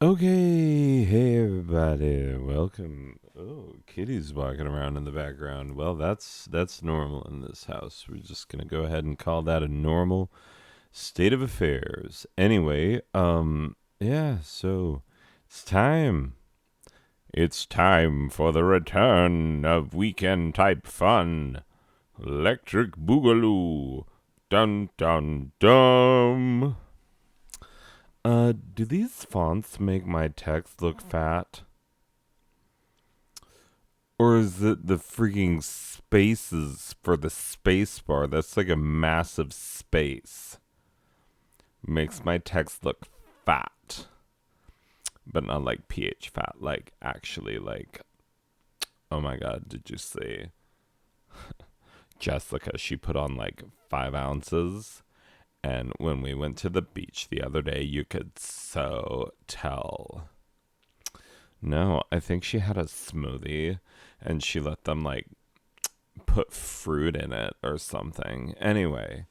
Okay, hey everybody, welcome. Oh, Kitty's walking around in the background. Well, that's normal in this house. We're just gonna go ahead and call that a normal state of affairs. Anyway, yeah, so it's time. It's time for the return of weekend type fun. Electric Boogaloo. Dun dun dum. Do these fonts make my text look fat? Or is it the freaking spaces for the space bar? That's like a massive space. Makes my text look fat. But not like pH fat, like actually like, oh my god, did you see Jessica? She put on like 5 ounces. And when we went to the beach the other day, you could so tell. No, I think she had a smoothie and she let them like put fruit in it or something. Anyway,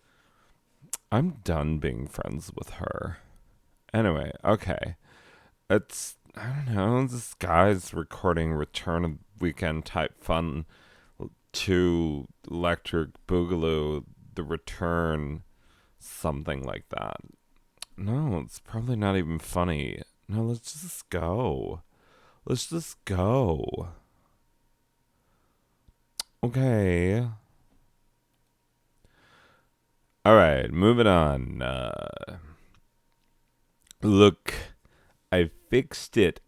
I'm done being friends with her. Anyway, okay. I don't know, this guy's recording Return of Weekend type fun to Electric Boogaloo, the return, something like that. No, it's probably not even funny. No, let's just go. Let's just go. Okay. All right, moving on. Look, I fixed it.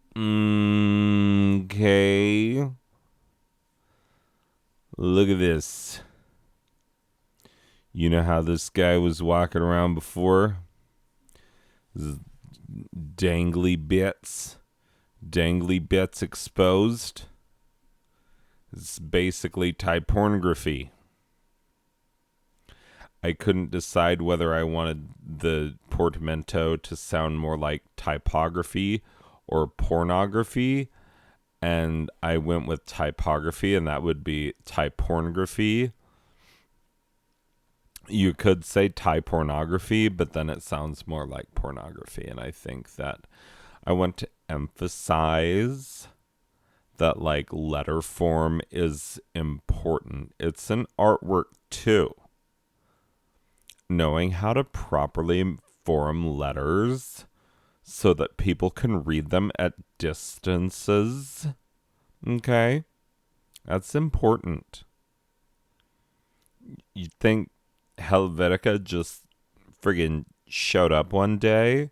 Okay. Look at this. You know how this guy was walking around before? Dangly bits. Dangly bits exposed. It's basically type pornography. I couldn't decide whether I wanted the portmanteau to sound more like typography or pornography, and I went with typography, and that would be type pornography. You could say type pornography, but then it sounds more like pornography, and I think that I want to emphasize that like letter form is important. It's an artwork too. Knowing how to properly form letters so that people can read them at distances. Okay? That's important. You think Helvetica just friggin' showed up one day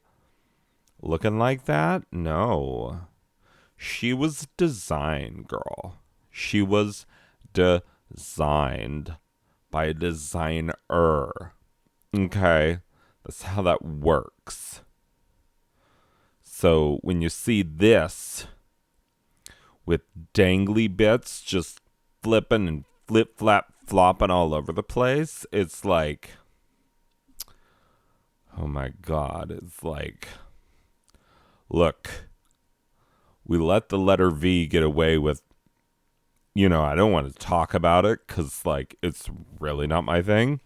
looking like that? No. She was designed, girl. She was designed by a designer. Okay? That's how that works. So when you see this with dangly bits just flipping and flip flap flopping all over the place, it's like, oh my god, it's like, look, we let the letter V get away with, I don't want to talk about it because like it's really not my thing,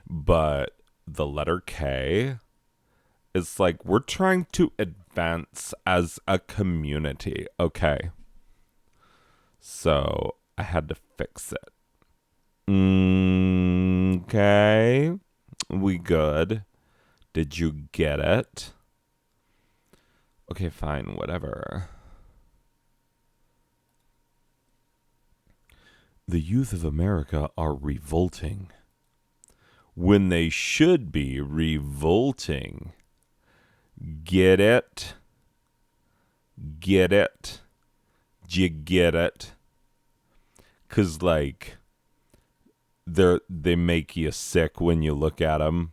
but the letter K, it's like we're trying to advance as a community. Okay. So I had to fix it. Okay. We good. Did you get it? Okay, fine, whatever. The youth of America are revolting when they should be revolting. Get it? Get it? You get it? 'Cause like they make you sick when you look at them,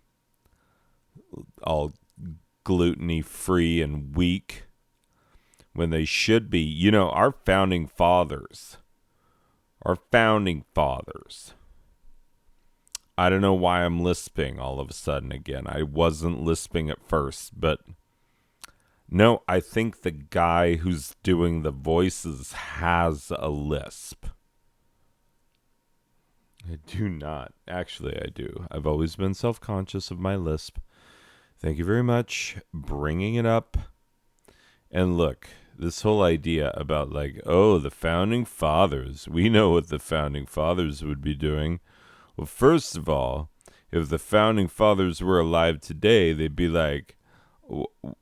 all gluten free and weak, when they should be. Our founding fathers. I don't know why I'm lisping all of a sudden again. I wasn't lisping at first, but no, I think the guy who's doing the voices has a lisp. I do not. Actually, I do. I've always been self-conscious of my lisp. Thank you very much bringing it up. And look, this whole idea about like, oh, the founding fathers, we know what the founding fathers would be doing. Well, first of all, if the founding fathers were alive today, they'd be like,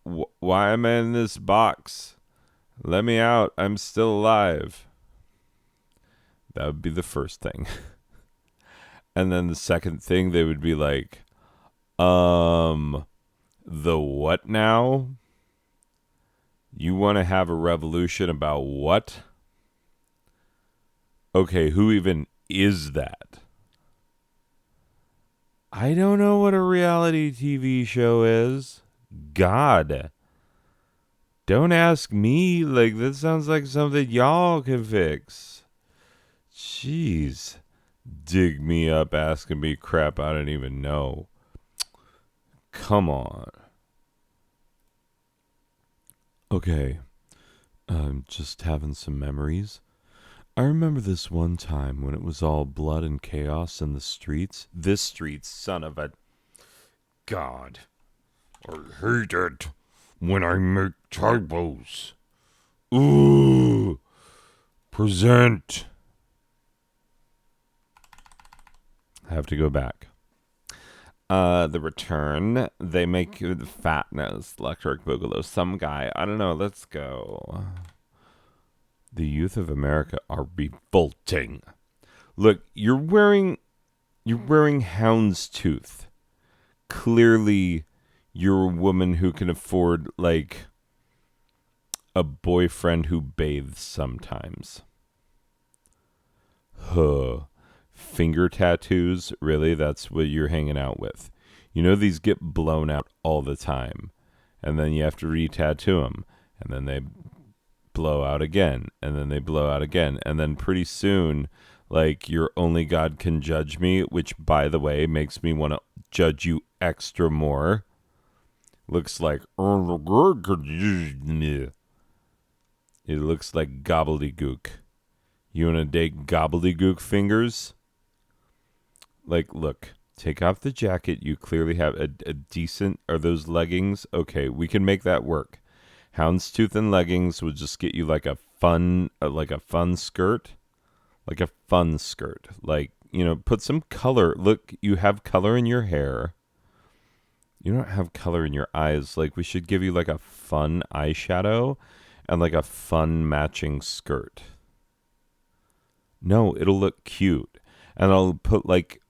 why am I in this box? Let me out. I'm still alive. That would be the first thing. And then the second thing, they would be like, the what now? You want to have a revolution about what? Okay, who even is that? I don't know what a reality TV show is. God. Don't ask me. Like, that sounds like something y'all can fix. Jeez. Dig me up asking me crap I don't even know. Come on. Okay. I'm just having some memories. I remember this one time when it was all blood and chaos in the streets. This street, son of a... God. I hate it when I make typos. Ooh. Present. I have to go back. The Return. They make the Fat Nose, Electric Boogaloo. Some guy. I don't know. Let's go. The youth of America are revolting. Look, you're wearing houndstooth. Clearly, you're a woman who can afford, like, a boyfriend who bathes sometimes. Huh. Finger tattoos? Really? That's what you're hanging out with. You know these get blown out all the time. And then you have to re-tattoo them. And then they blow out again. And then they blow out again. And then pretty soon, like, your Only God Can Judge Me, which, by the way, makes me want to judge you extra more. Looks like... It looks like gobbledygook. You want to date gobbledygook fingers? Like, look, take off the jacket. You clearly have a decent... Are those leggings? Okay, we can make that work. Houndstooth and leggings would just get you like a fun skirt. Like a fun skirt. Like, you know, put some color. Look, you have color in your hair. You don't have color in your eyes. Like, we should give you like a fun eyeshadow and like a fun matching skirt. No, it'll look cute. And I'll put like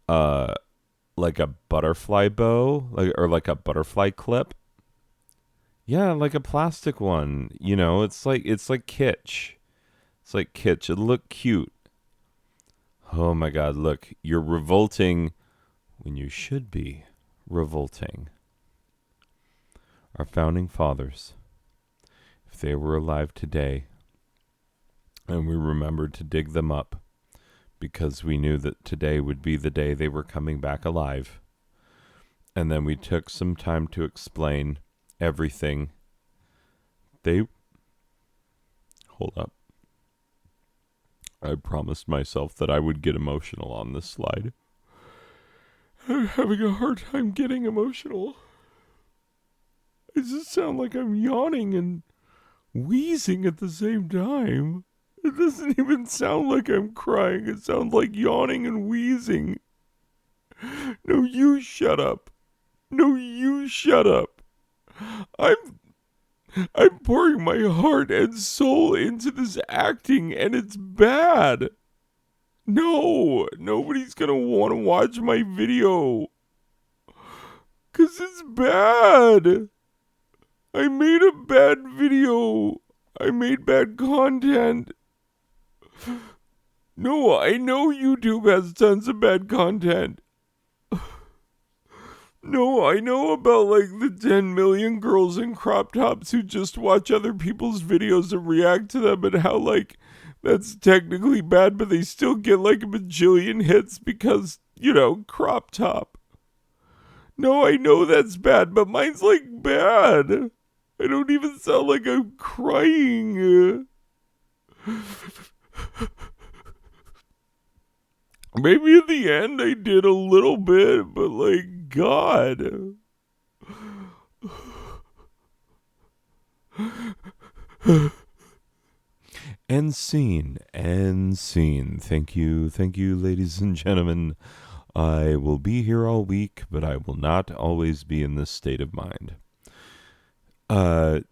a butterfly bow, or like a butterfly clip. Yeah, like a plastic one. You know, it's like kitsch. It's like kitsch. It'll look cute. Oh my God, look, you're revolting when you should be revolting. Our founding fathers, if they were alive today, and we remembered to dig them up, because we knew that today would be the day they were coming back alive. And then we took some time to explain everything. Hold up. I promised myself that I would get emotional on this slide. I'm having a hard time getting emotional. I just sound like I'm yawning and wheezing at the same time. It doesn't even sound like I'm crying. It sounds like yawning and wheezing. No, you shut up. No, you shut up. I'm pouring my heart and soul into this acting, and it's bad. No, nobody's gonna want to watch my video. 'Cause it's bad. I made a bad video. I made bad content. No, I know YouTube has tons of bad content. No, I know about like the 10 million girls in crop tops who just watch other people's videos and react to them, and how like that's technically bad, but they still get like a bajillion hits because, you know, crop top. No, I know that's bad, but mine's like bad. I don't even sound like I'm crying. Maybe at the end I did a little bit, but like, God. And scene, and scene. Thank you, ladies and gentlemen. I will be here all week, but I will not always be in this state of mind.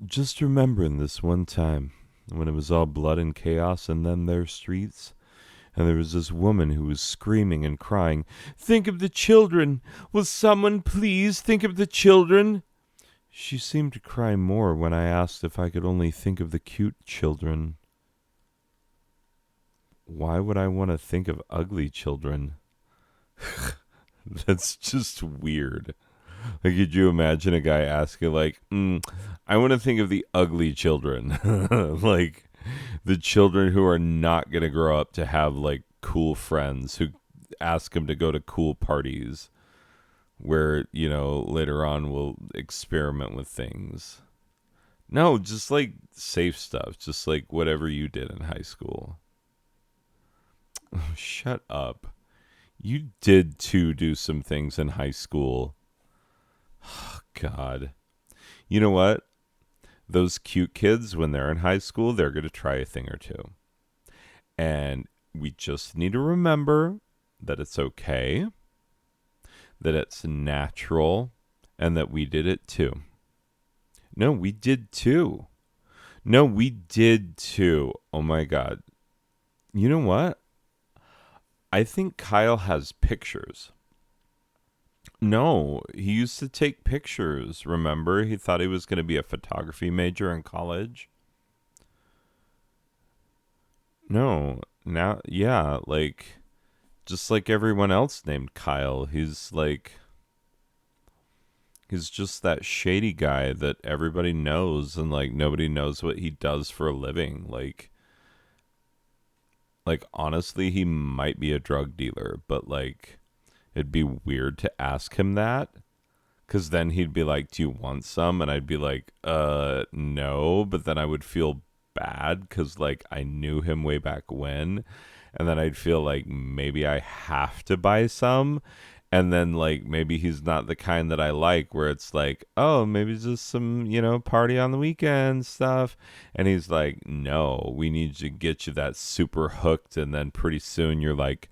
Just remembering this one time when it was all blood and chaos in them there streets, and there was this woman who was screaming and crying, "Think of the children! Will someone please think of the children?" She seemed to cry more when I asked if I could only think of the cute children. Why would I want to think of ugly children? That's just weird. Like, could you imagine a guy asking, like, I want to think of the ugly children. Like, the children who are not going to grow up to have, like, cool friends who ask him to go to cool parties where, you know, later on we'll experiment with things. No, just, like, safe stuff. Just, like, whatever you did in high school. Oh, shut up. You did, too, do some things in high school. Oh, God. You know what? Those cute kids, when they're in high school, they're going to try a thing or two. And we just need to remember that it's okay, that it's natural, and that we did it too. No, we did too. No, we did too. Oh, my God. You know what? I think Kyle has pictures. No, he used to take pictures. Remember? He thought he was going to be a photography major in college. No, now, yeah, like, just like everyone else named Kyle, he's just that shady guy that everybody knows, and, like, nobody knows what he does for a living. Like, honestly, he might be a drug dealer, but, like, it'd be weird to ask him that, because then he'd be like, "Do you want some?" And I'd be like, no, but then I would feel bad, because, like, I knew him way back when, and then I'd feel like maybe I have to buy some, and then, like, maybe he's not the kind that I like, where it's like, oh, maybe just some, you know, party on the weekend stuff. And he's like, no, we need to get you that super hooked. And then pretty soon you're like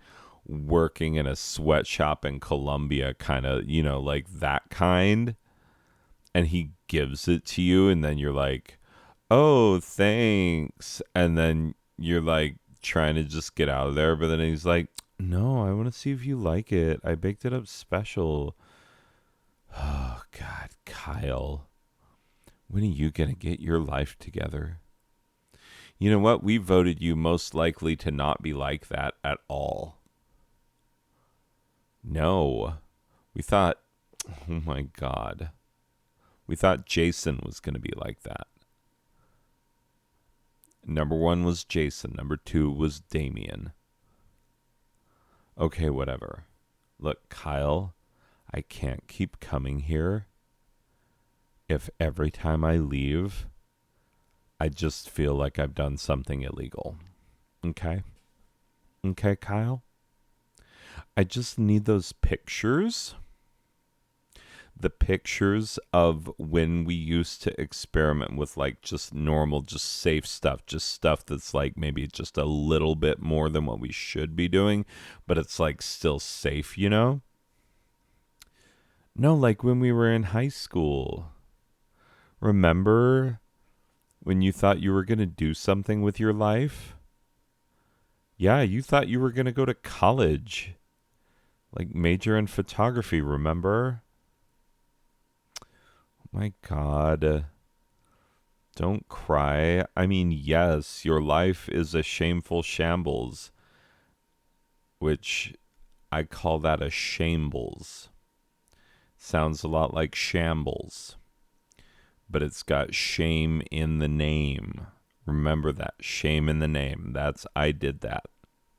working in a sweatshop in Colombia, kind of, you know, like that kind. And he gives it to you. And then you're like, oh, thanks. And then you're like trying to just get out of there. But then he's like, no, I want to see if you like it. I baked it up special. Oh, God, Kyle. When are you going to get your life together? You know what? We voted you most likely to not be like that at all. No. We thought, oh my God. We thought Jason was going to be like that. Number 1 was Jason. Number 2 was Damien. Okay, whatever. Look, Kyle, I can't keep coming here if every time I leave, I just feel like I've done something illegal. Okay? Okay, Kyle? I just need those pictures. The pictures of when we used to experiment with, like, just normal, just safe stuff, just stuff that's like maybe just a little bit more than what we should be doing, but it's like still safe, you know? No, like when we were in high school. Remember when you thought you were going to do something with your life? Yeah, you thought you were going to go to college, like major in photography, remember? My God, don't cry. I mean, yes, your life is a shameful shambles, which I call that a shambles. Sounds a lot like shambles, but it's got shame in the name. Remember that, shame in the name. I did that.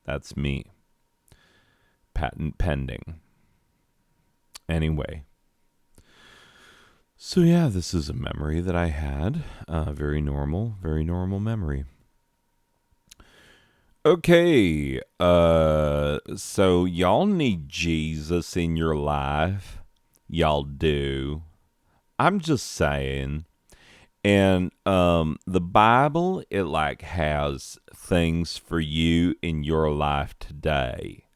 That's me. Patent pending. Anyway. So yeah, this is a memory that I had. Very normal memory. Okay, so y'all need Jesus in your life. Y'all do. I'm just saying, And the Bible, it like has things for you in your life today.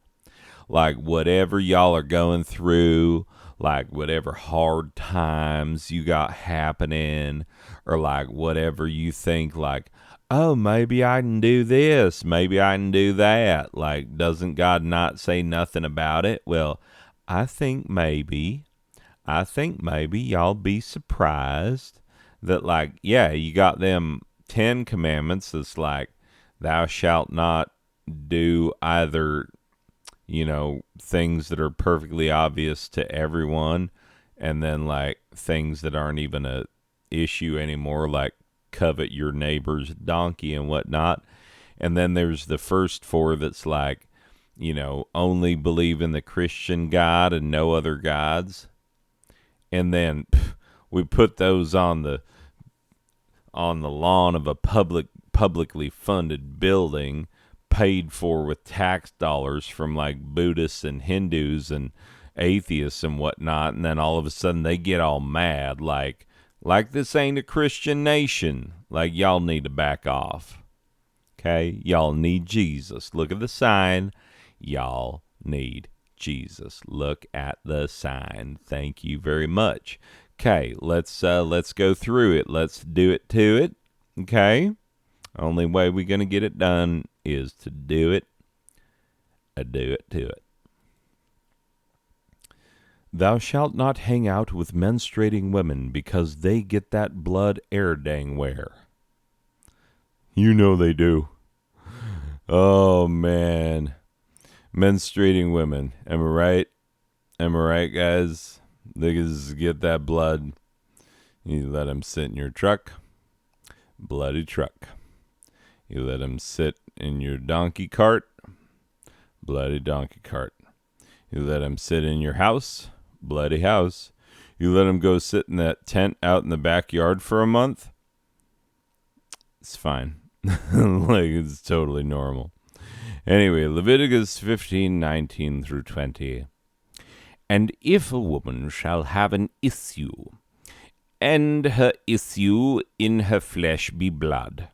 Like whatever y'all are going through, like whatever hard times you got happening, or like whatever you think like, oh, maybe I can do this, maybe I can do that. Like, doesn't God not say nothing about it? Well, I think maybe y'all be surprised that, like, yeah, you got them 10 commandments that's like, thou shalt not do either, things that are perfectly obvious to everyone, and then like things that aren't even a issue anymore, like covet your neighbor's donkey and whatnot. And then there's the first 4 that's like, only believe in the Christian God and no other gods. And then we put those on the lawn of a publicly funded building paid for with tax dollars from like Buddhists and Hindus and atheists and whatnot, and then all of a sudden they get all mad like this ain't a Christian nation. Like, y'all need to back off. Okay? Y'all need Jesus. Look at the sign. Y'all need Jesus. Look at the sign. Thank you very much. Okay, let's go through it. Let's do it to it. Okay? Only way we're going to get it done is to do it. Do it to it. Thou shalt not hang out with menstruating women, because they get that blood air dang where. You know they do. Oh, man. Menstruating women. Am I right? Am I right, guys? They just get that blood. You let them sit in your truck. Bloody truck. You let them sit in your donkey cart. Bloody donkey cart. You let them sit in your house. Bloody house. You let them go sit in that tent out in the backyard for a month. It's fine. Like, it's totally normal. Anyway, Leviticus 15:19 through 20. And if a woman shall have an issue, and her issue in her flesh be blood,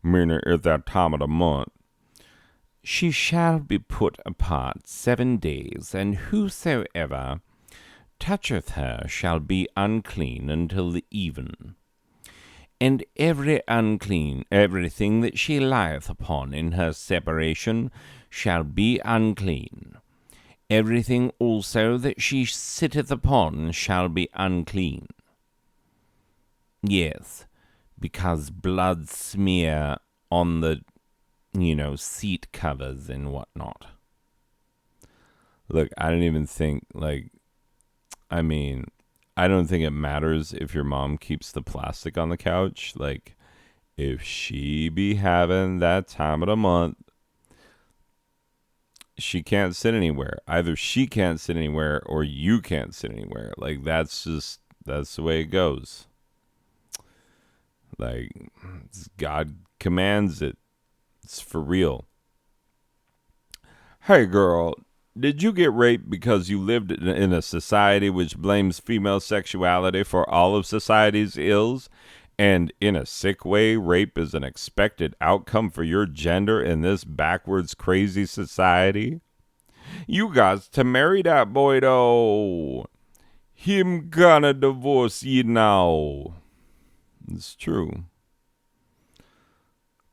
meaning at that time of the month, she shall be put apart 7 days, and whosoever toucheth her shall be unclean until the even. And everything that she lieth upon in her separation shall be unclean. Everything also that she sitteth upon shall be unclean. Yes, because blood smear on the, seat covers and whatnot. Look, I don't even think, I don't think it matters if your mom keeps the plastic on the couch. Like, if she be having that time of the month, she can't sit anywhere. Either she can't sit anywhere or you can't sit anywhere. Like, that's the way it goes. Like, God commands it. It's for real. Hey, girl, did you get raped because you lived in a society which blames female sexuality for all of society's ills? And in a sick way, rape is an expected outcome for your gender in this backwards, crazy society? You got to marry that boy, though. Him gonna divorce you now. It's true.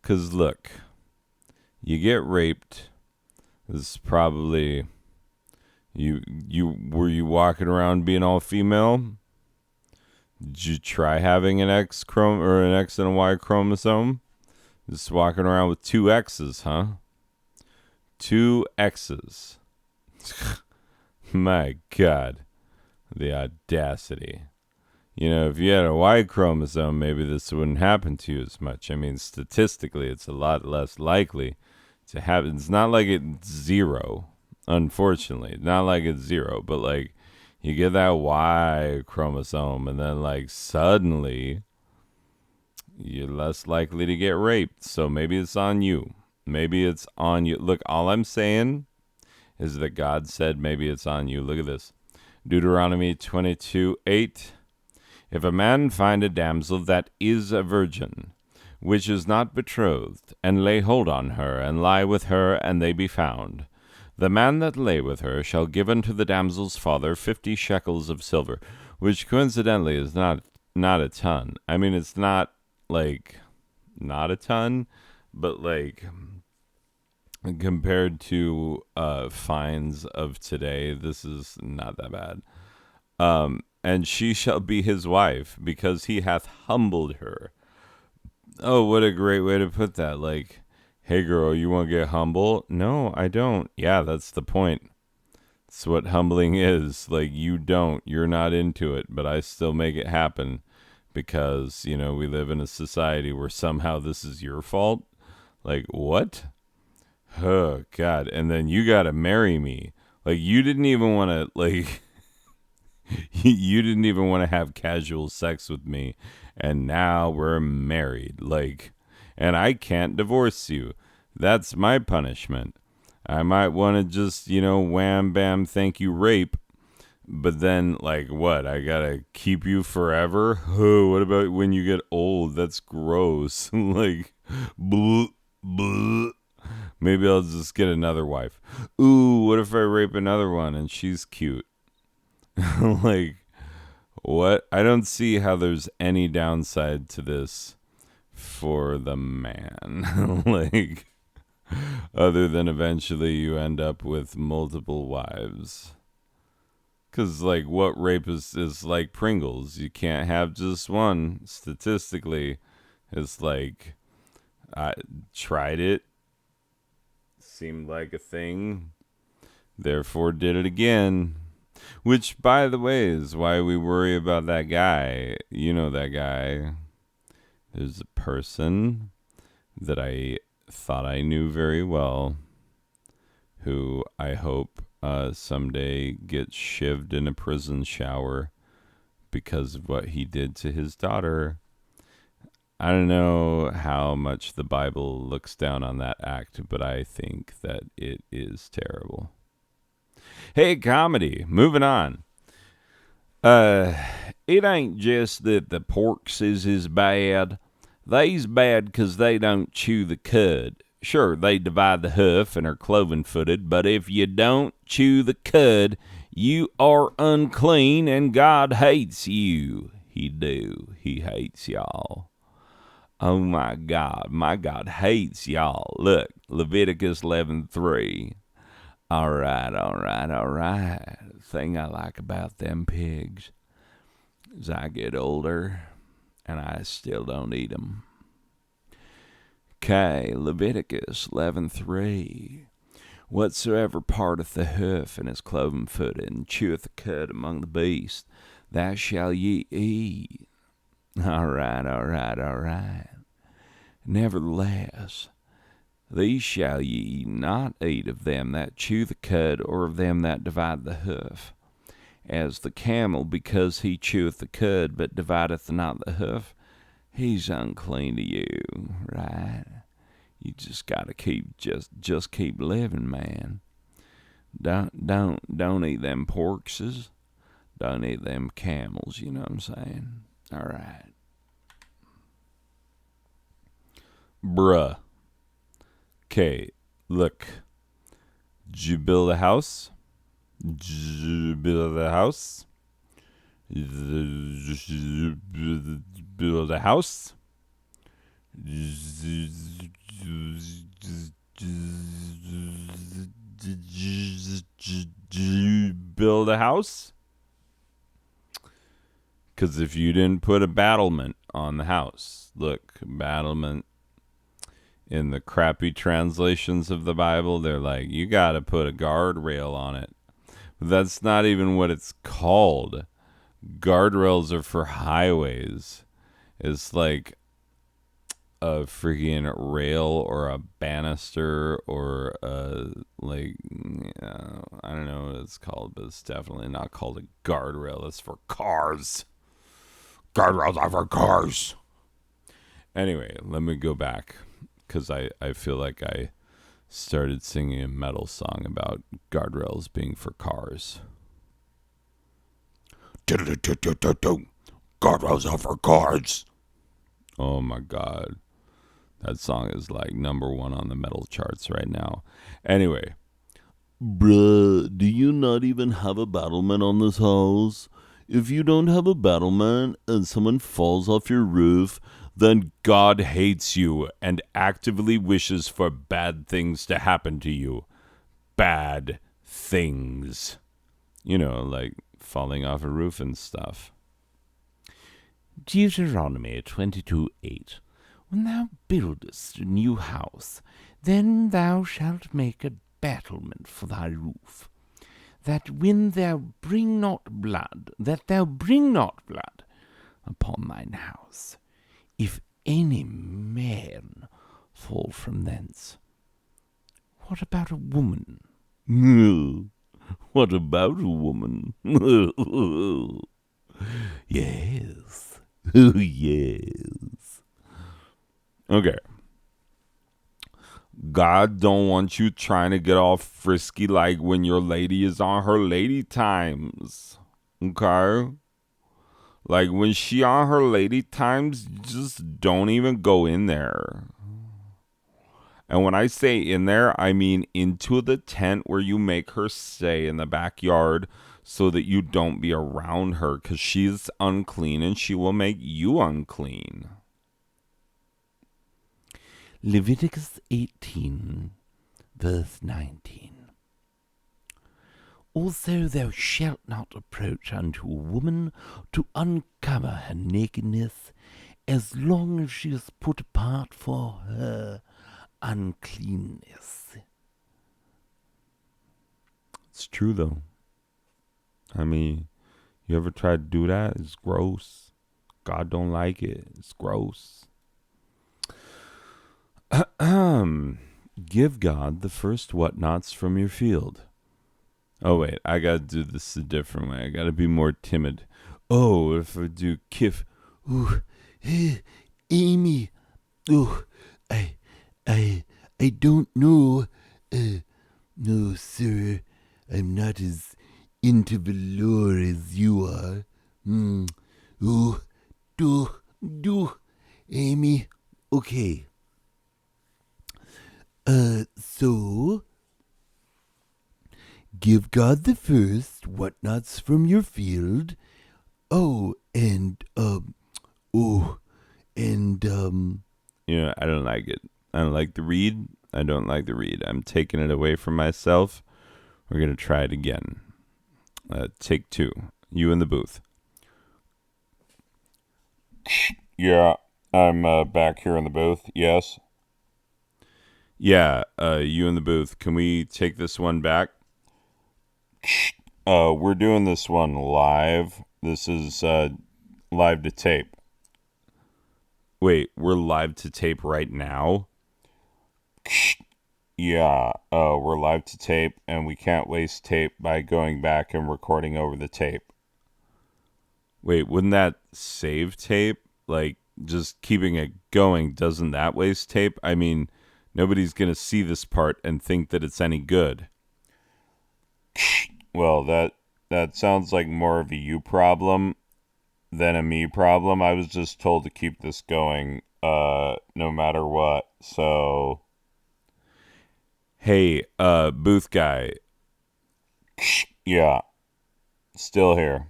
'Cause look, you get raped. This is probably you were you walking around being all female? Did you try having an X or an X and a Y chromosome? Just walking around with 2 X's, huh? 2 X's. My God, the audacity. If you had a Y chromosome, maybe this wouldn't happen to you as much. I mean, statistically, it's a lot less likely to happen. It's not like it's 0, unfortunately. Not like it's 0, but like you get that Y chromosome, and then like suddenly you're less likely to get raped. So maybe it's on you. Maybe it's on you. Look, all I'm saying is that God said maybe it's on you. Look at this. Deuteronomy 22:8. If a man find a damsel that is a virgin, which is not betrothed, and lay hold on her, and lie with her, and they be found, the man that lay with her shall give unto the damsel's father 50 shekels of silver, which coincidentally is not a ton. I mean, it's not like not a ton, but like compared to fines of today, this is not that bad. And she shall be his wife, because he hath humbled her. Oh, what a great way to put that. Like, hey girl, you want to get humble? No, I don't. Yeah, that's the point. That's what humbling is. Like, you're not into it, but I still make it happen because, we live in a society where somehow this is your fault. Like, what? Oh, God. And then you got to marry me. Like, you didn't even want to, like, you didn't even want to have casual sex with me. And now we're married. Like, and I can't divorce you. That's my punishment. I might want to just, wham, bam, thank you, rape. But then, like, what? I gotta keep you forever? Oh, what about when you get old? That's gross. Like, bleh, bleh. Maybe I'll just get another wife. Ooh, what if I rape another one and she's cute? Like, what? I don't see how there's any downside to this for the man. Like, other than eventually you end up with multiple wives. Because, like, what rape is like Pringles. You can't have just one. Statistically, it's like, I tried it. Seemed like a thing. Therefore, did it again. Which, by the way, is why we worry about that guy. You know that guy. There's a person that I thought I knew very well who I hope someday gets shivved in a prison shower because of what he did to his daughter. I don't know how much the Bible looks down on that act, but I think that it is terrible. Hey, comedy, moving on. It ain't just that the porkses is bad. They's bad 'cause they don't chew the cud. Sure, they divide the hoof and are cloven-footed, but if you don't chew the cud, you are unclean and God hates you. He do. He hates y'all. Oh my God hates y'all. Look, Leviticus 11:3. All right. The thing I like about them pigs is I get older and I still don't eat them. Okay, Leviticus 11:3. Whatsoever parteth the hoof and is cloven-footed and cheweth the cud among the beasts, that shall ye eat. All right. Nevertheless, these shall ye not eat of them that chew the cud, or of them that divide the hoof. As the camel, because he cheweth the cud, but divideth not the hoof, he's unclean to you, right? You just gotta keep keep living, man. Don't eat them porkses. Don't eat them camels. You know what I'm saying? All right, bruh. Okay, look. Did you build a house? Did you build a house? Did you build a house? Did you build a house? Because if you didn't put a battlement on the house, look, battlement in the crappy translations of the Bible, they're like, you got to put a guardrail on it. But that's not even what it's called. Guardrails are for highways. It's like a freaking rail or a banister or a, like, I don't know what it's called, but it's definitely not called a guardrail. It's for cars. Guardrails are for cars. Anyway, let me go back, because I feel like I started singing a metal song about guardrails being for cars. guardrails are for cars. Oh my God. That song is like #1 on the metal charts right now. Anyway. Bruh, do you not even have a battlement on this house? If you don't have a battlement and someone falls off your roof, then God hates you and actively wishes for bad things to happen to you. Bad things. You know, like falling off a roof and stuff. Deuteronomy 22:8. When thou buildest a new house, then thou shalt make a battlement for thy roof, that thou bring not blood upon thine house, if any man fall from thence. What about a woman? What about a woman? Yes. Yes. Okay. God don't want you trying to get all frisky like when your lady is on her lady times. Okay? Like when she on her lady times, just don't even go in there. And when I say in there, I mean into the tent where you make her stay in the backyard so that you don't be around her, because she's unclean and she will make you unclean. Leviticus 18, verse 19. Also thou shalt not approach unto a woman to uncover her nakedness, as long as she is put apart for her uncleanness. It's true though. I mean, you ever try to do that? It's gross. God don't like it. It's gross. Give God the first whatnots from your field. Oh wait, I gotta do this a different way. I gotta be more timid. Oh, if I do kif, Amy, I don't know. No, sir, I'm not as into velour as you are. Do, Amy. Okay. So, give God the first whatnots from your field. Oh, and, yeah, I don't like it. I don't like the read. I don't like the read. I'm taking it away from myself. We're going to try it again. Take 2. You in the booth. Yeah, I'm back here in the booth. Yes. Yeah, you in the booth. Can we take this one back? We're doing this one live. This is live to tape. Wait, we're live to tape right now? Yeah, we're live to tape, and we can't waste tape by going back and recording over the tape. Wait, wouldn't that save tape? Like, just keeping it going, doesn't that waste tape? I mean, nobody's going to see this part and think that it's any good. Well, that sounds like more of a you problem than a me problem. I was just told to keep this going no matter what. So, hey, booth guy. Yeah, still here.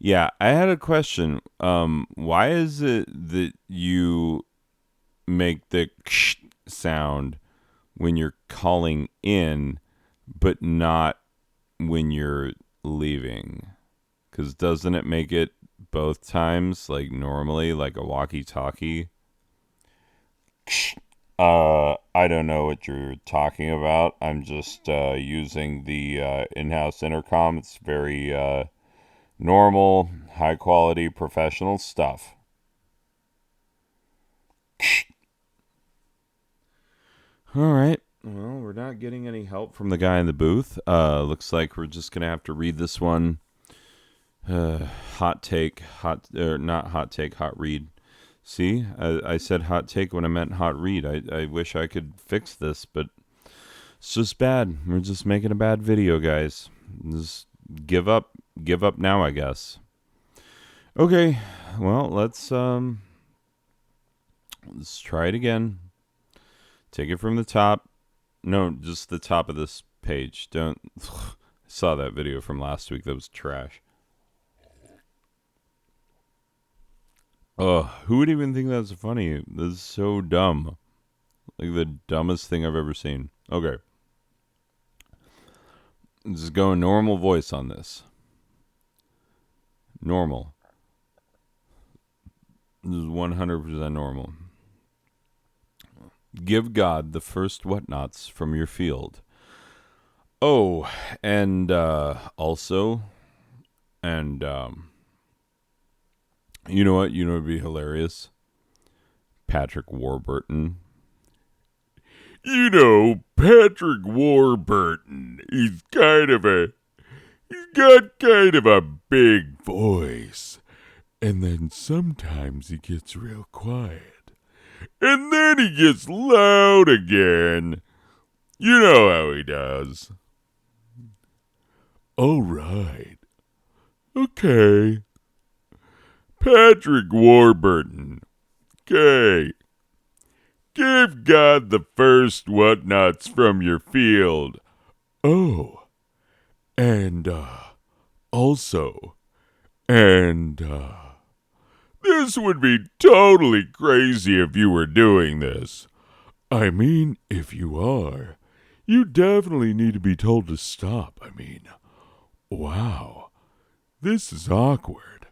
Yeah, I had a question. Why is it that you make the sound when you're calling in, but not when you're leaving? Because doesn't it make it both times, like normally, like a walkie-talkie? I don't know what you're talking about. I'm just using the in-house intercom. It's very normal, high-quality, professional stuff. All right. Well, we're not getting any help from the guy in the booth. Looks like we're just going to have to read this one. Hot take, not hot take, hot read. See, I said hot take when I meant hot read. I wish I could fix this, but it's just bad. We're just making a bad video, guys. Just give up now, I guess. Okay, well, let's try it again. Take it from the top. No, just the top of this page. Don't. I saw that video from last week. That was trash. Who would even think that's funny? This is so dumb. Like the dumbest thing I've ever seen. Okay. Just go normal voice on this. Normal. This is 100% normal. Give God the first whatnots from your field. Oh, and also, and you know what? You know what would be hilarious? Patrick Warburton. You know, Patrick Warburton. He's got kind of a big voice. And then sometimes he gets real quiet. And then he gets loud again. You know how he does. All right. Okay. Patrick Warburton. Okay. Give God the first whatnots from your field. Oh. And, also. And, this would be totally crazy if you were doing this. I mean, if you are, you definitely need to be told to stop. I mean, wow, this is awkward.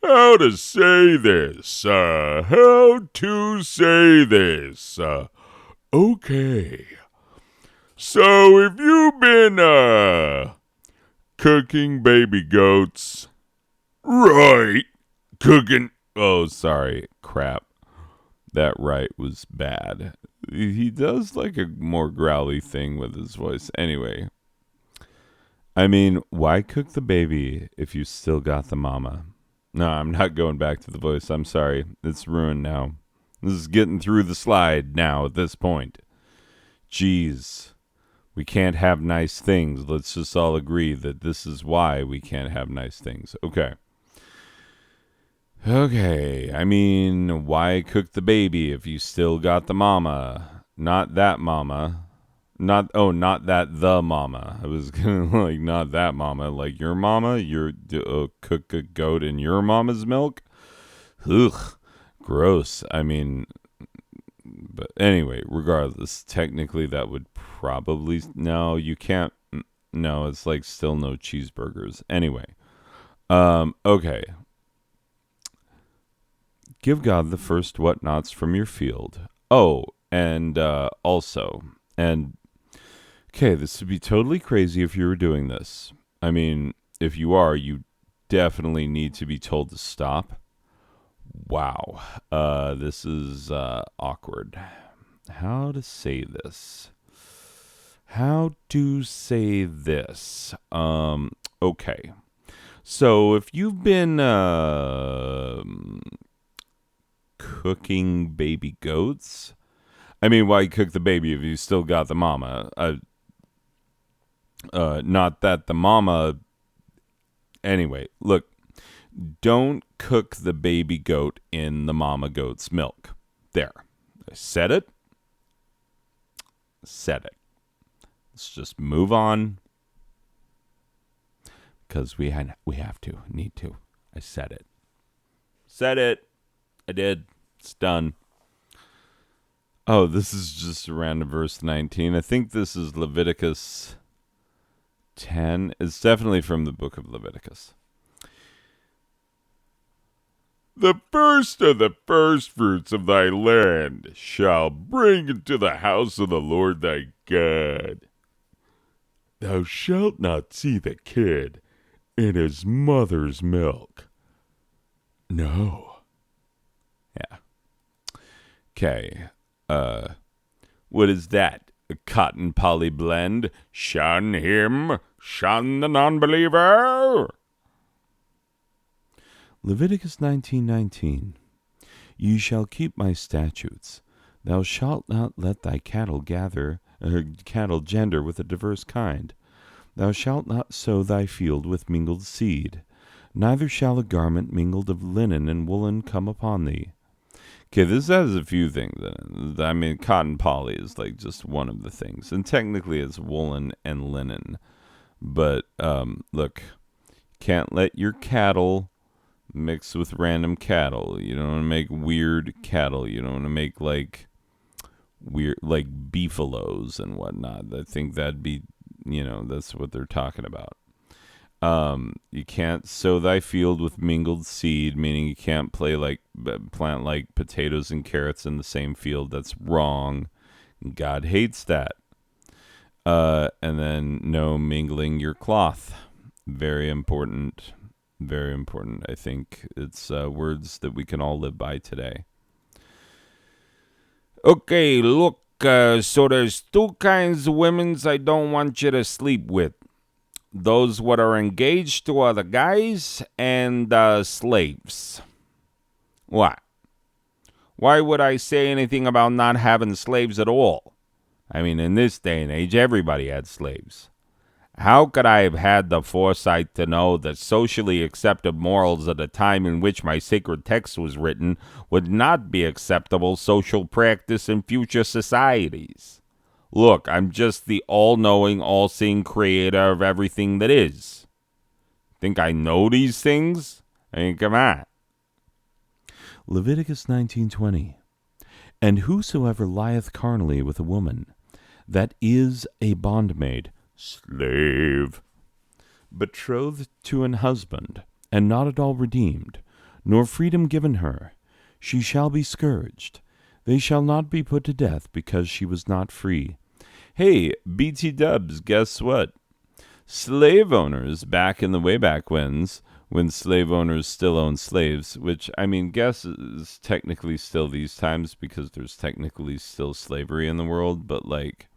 How to say this? Okay. So if you've been, cooking baby goats. Right. Cooking. Oh, sorry. Crap. That right was bad. He does like a more growly thing with his voice. Anyway. I mean, why cook the baby if you still got the mama? No, I'm not going back to the voice. I'm sorry. It's ruined now. This is getting through the slide now at this point. Jeez. We can't have nice things. Let's just all agree that this is why we can't have nice things. Okay. Okay, I mean, why cook the baby if you still got the mama? Not that mama. Not that the mama. I was gonna like, not that mama. Like your mama? Cook a goat in your mama's milk? Ugh, gross. I mean, but anyway, regardless, technically that would probably, no, you can't, no, it's like still no cheeseburgers. Anyway, okay. Give God the first whatnots from your field. Oh, and also, and okay, this would be totally crazy if you were doing this. I mean, if you are, you definitely need to be told to stop. Wow, this is awkward. How to say this? How to say this? Okay. So if you've been cooking baby goats. I mean, why cook the baby if you still got the mama? Not that the mama. Anyway, look, don't cook the baby goat in the mama goat's milk. There. I said it. Said it. Let's just move on. Because we have to. Need to. I said it. Said it. I did. It's done. Oh, this is just around verse 19. I think this is Leviticus 10. It's definitely from the book of Leviticus. The first of the first fruits of thy land shall bring into the house of the Lord thy God. Thou shalt not see the kid in his mother's milk. No. Yeah. Okay. What is that? A cotton poly blend? Shun him. Shun the non-believer. Leviticus 19:19. Ye shall keep my statutes. Thou shalt not let thy cattle gender with a diverse kind. Thou shalt not sow thy field with mingled seed, neither shall a garment mingled of linen and woolen come upon thee. Okay, this has a few things in it. I mean, cotton poly is like just one of the things. And technically it's woolen and linen. But, look, can't let your cattle mix with random cattle. You don't want to make weird cattle. You don't want to make like weird, like beefaloes and whatnot. I think that'd be, that's what they're talking about. You can't sow thy field with mingled seed, meaning you can't plant like potatoes and carrots in the same field. That's wrong. God hates that. And then no mingling your cloth. Very important. Very important. I think it's words that we can all live by today. Okay, look, so there's two kinds of women's I don't want you to sleep with. Those what are engaged to other guys and slaves. What? Why would I say anything about not having slaves at all? I mean, in this day and age, everybody had slaves. How could I have had the foresight to know that socially accepted morals at the time in which my sacred text was written would not be acceptable social practice in future societies? Look, I'm just the all-knowing, all-seeing creator of everything that is. Think I know these things? I mean, come on. Leviticus 19:20. And whosoever lieth carnally with a woman, that is a bondmaid, slave, betrothed to an husband, and not at all redeemed, nor freedom given her, she shall be scourged. They shall not be put to death because she was not free. Hey, BT Dubs, guess what? Slave owners back in the way back when slave owners still owned slaves, which, I mean, guess is technically still these times because there's technically still slavery in the world, but like,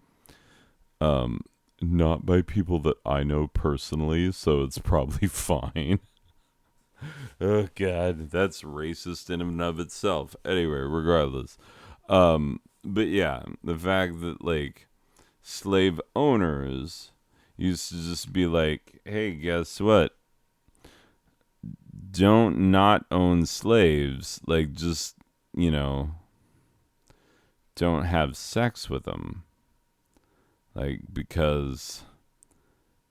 not by people that I know personally, so it's probably fine. Oh, God, that's racist in and of itself. Anyway, regardless. But yeah, the fact that, like, slave owners used to just be like, hey, guess what? Don't not own slaves. Like, just, don't have sex with them. Like, because,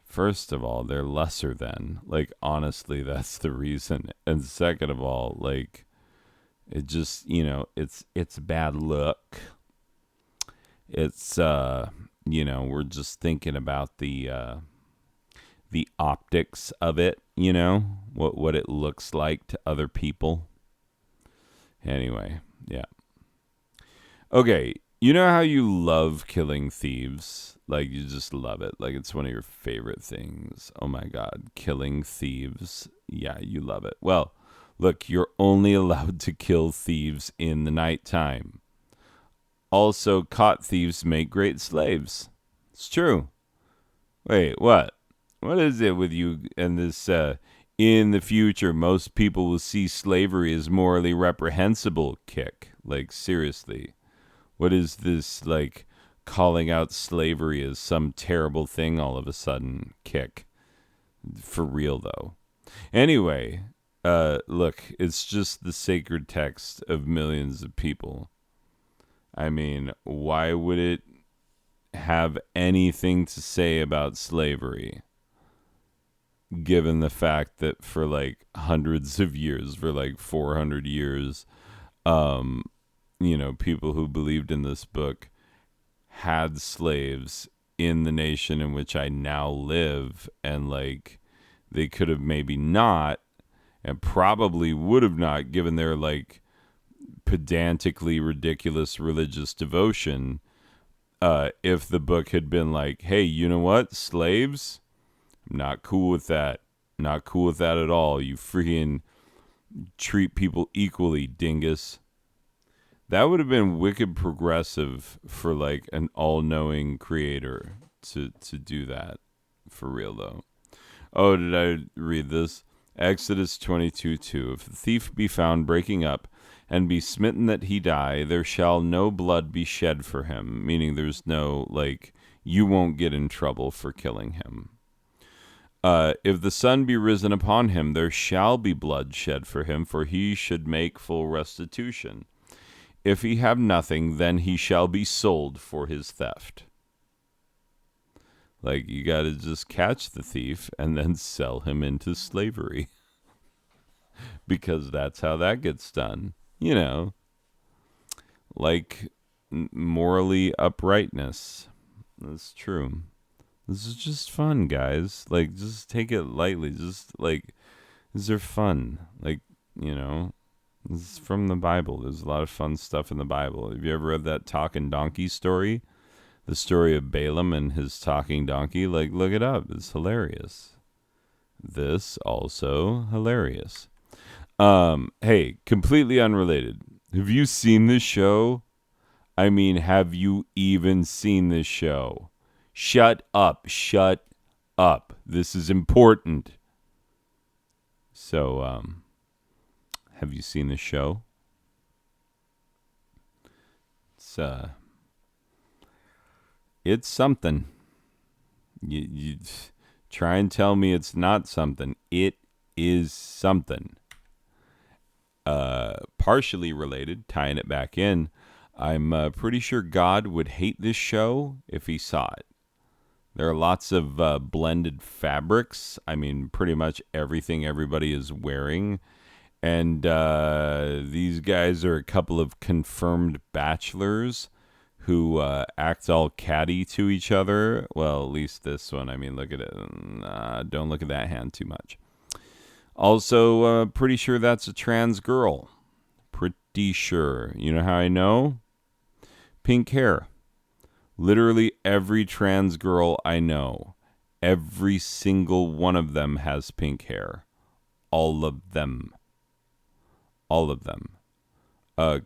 first of all, they're lesser than. Like, honestly, that's the reason. And second of all, like, it just, it's bad luck. It's, we're just thinking about the optics of it, what it looks like to other people. Anyway, yeah. Okay, you know how you love killing thieves? Like, you just love it. Like, it's one of your favorite things. Oh my God, killing thieves. Yeah, you love it. Well, look, you're only allowed to kill thieves in the nighttime. Also, caught thieves make great slaves. It's true. Wait, what? What is it with you and this, in the future, most people will see slavery as morally reprehensible kick? Like, seriously. What is this, like, calling out slavery as some terrible thing all of a sudden kick? For real, though. Anyway, look, it's just the sacred text of millions of people. I mean, why would it have anything to say about slavery? Given the fact that for, like, hundreds of years, for, like, 400 years, people who believed in this book had slaves in the nation in which I now live, and like they could have maybe not, and probably would have not, given their like pedantically ridiculous religious devotion, if the book had been like, hey, you know what, slaves, I'm not cool with that. Not cool with that at all. You freaking treat people equally, dingus. That would have been wicked progressive for like an all-knowing creator to do that. For real, though. Oh, did I read this? Exodus 22:2. If the thief be found breaking up and be smitten that he die, there shall no blood be shed for him. Meaning there's no, like, you won't get in trouble for killing him. If the sun be risen upon him, there shall be blood shed for him, for he should make full restitution. If he have nothing, then he shall be sold for his theft. Like, you got to just catch the thief and then sell him into slavery. Because that's how that gets done. You know, like morally uprightness. That's true. This is just fun, guys. Like, just take it lightly. Just, like, these are fun. Like, you know, this is from the Bible. There's a lot of fun stuff in the Bible. Have you ever read that talking donkey story? The story of Balaam and his talking donkey? Like, look it up. It's hilarious. This also hilarious. Hey, completely unrelated. Have you seen this show? I mean, have you even seen this show? Shut up. Shut up. This is important. So, have you seen this show? It's something. You try and tell me it's not something. It is something. Partially related, tying it back in, I'm pretty sure God would hate this show if he saw it. There are lots of blended fabrics. I mean, pretty much everything everybody is wearing. And these guys are a couple of confirmed bachelors who act all catty to each other. Well, at least this one. I mean, look at it. Don't look at that hand too much. Also, pretty sure that's a trans girl. Pretty sure. You know how I know? Pink hair. Literally every trans girl I know, every single one of them has pink hair. All of them. All of them.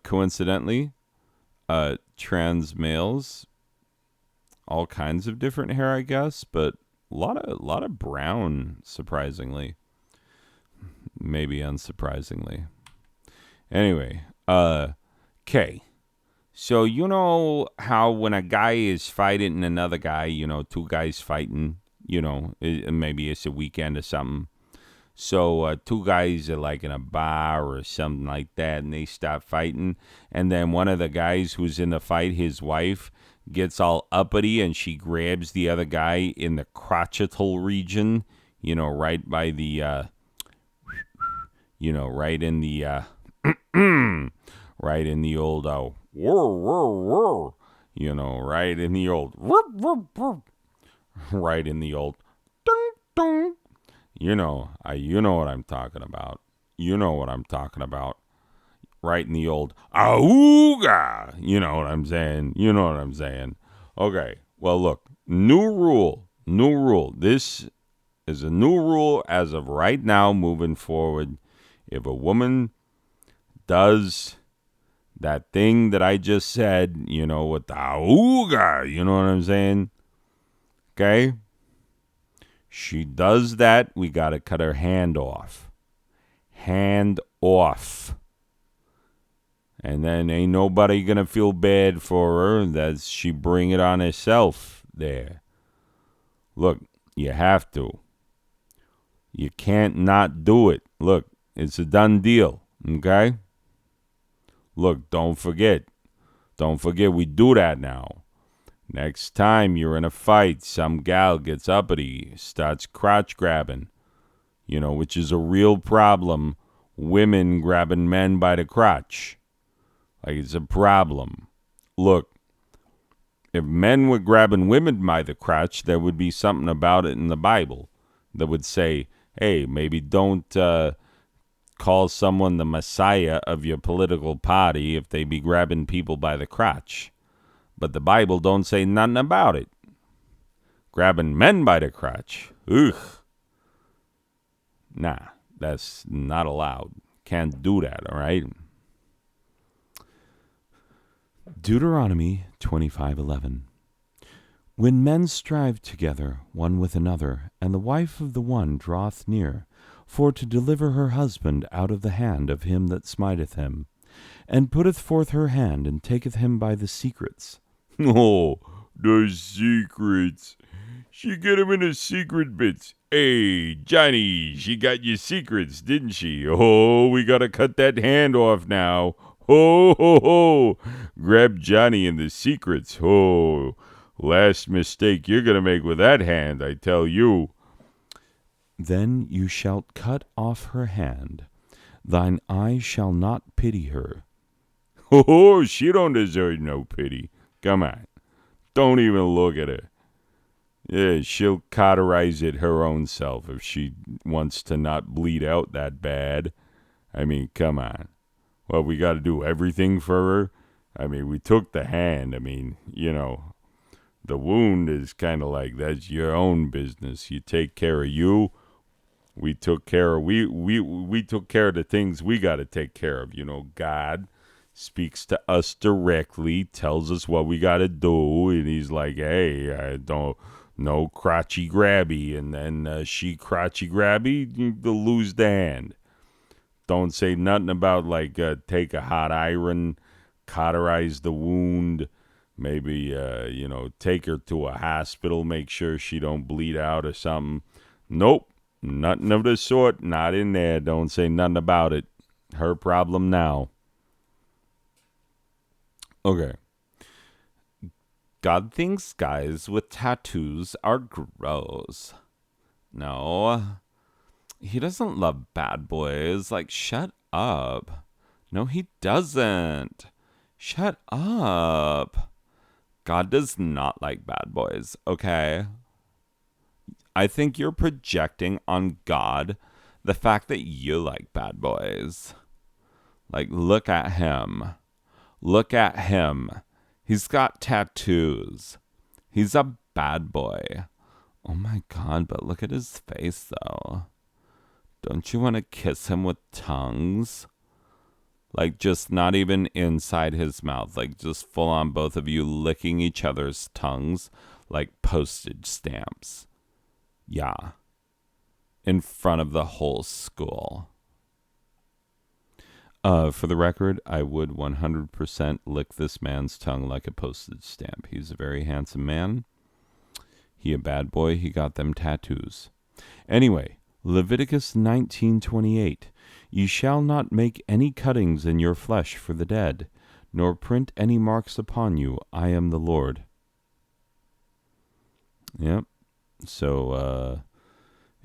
Coincidentally, trans males, all kinds of different hair, I guess, but a lot of brown, surprisingly. Maybe unsurprisingly. Anyway, okay. So you know how when a guy is fighting another guy, you know, two guys fighting, you know, maybe it's a weekend or something. So two guys are like in a bar or something like that, and they stop fighting. And then one of the guys who's in the fight, his wife, gets all uppity, and she grabs the other guy in the crotchetal region, you know, right by the, you know, right in the, right in the old, you know, right in the old, right in the old, ding, ding. You know what I'm talking about. You know what I'm talking about. Right in the old, auga. You know what I'm saying. You know what I'm saying. Okay, well, look, new rule. This is a new rule as of right now moving forward. If a woman does that thing that I just said, you know, with the auga, you know what I'm saying? Okay? She does that, we got to cut her hand off. Hand off. And then ain't nobody going to feel bad for her that she bring it on herself there. Look, you have to. You can't not do it. Look, it's a done deal, okay? Look, don't forget. Don't forget we do that now. Next time you're in a fight, some gal gets uppity, starts crotch grabbing, you know, which is a real problem. Women grabbing men by the crotch. Like, it's a problem. Look, if men were grabbing women by the crotch, there would be something about it in the Bible that would say, hey, maybe don't call someone the messiah of your political party if they be grabbing people by the crotch. But the Bible don't say nothing about it. Grabbing men by the crotch. Ugh. Nah, that's not allowed. Can't do that, all right? Deuteronomy 25:11. When men strive together one with another, and the wife of the one draweth near, for to deliver her husband out of the hand of him that smiteth him, and putteth forth her hand, and taketh him by the secrets. Oh, the secrets. She get him in the secret bits. Hey, Johnny, she got your secrets, didn't she? Oh, we gotta cut that hand off now. Ho, ho, ho. Grab Johnny and the secrets. Oh, last mistake you're gonna make with that hand, I tell you. Then you shalt cut off her hand. Thine eye shall not pity her. Oh, she don't deserve no pity. Come on. Don't even look at her. Yeah, she'll cauterize it her own self if she wants to not bleed out that bad. I mean, come on. Well, we got to do everything for her. I mean, we took the hand. I mean, the wound is kind of like that's your own business. You take care of you. We took care of we took care of the things we got to take care of. God speaks to us directly, tells us what we got to do, and he's like, "Hey, I don't no crotchy grabby," and then she crotchy grabby, you lose the hand. Don't say nothing about like take a hot iron, cauterize the wound, maybe take her to a hospital, make sure she don't bleed out or something. Nope, nothing of the sort. Not in there. Don't say nothing about it. Her problem now. Okay. God thinks guys with tattoos are gross. No, he doesn't love bad boys. Like, shut up. No, he doesn't. Shut up. God does not like bad boys, okay? I think you're projecting on God the fact that you like bad boys. Like, look at him. Look at him. He's got tattoos. He's a bad boy. Oh my God, but look at his face, though. Don't you want to kiss him with tongues? Like, just not even inside his mouth. Like, just full on both of you licking each other's tongues like postage stamps. Yeah. In front of the whole school. For the record, I would 100% lick this man's tongue like a postage stamp. He's a very handsome man. He a bad boy. He got them tattoos. Anyway, Leviticus 19:28. Ye shall not make any cuttings in your flesh for the dead, nor print any marks upon you. I am the Lord. Yep. So,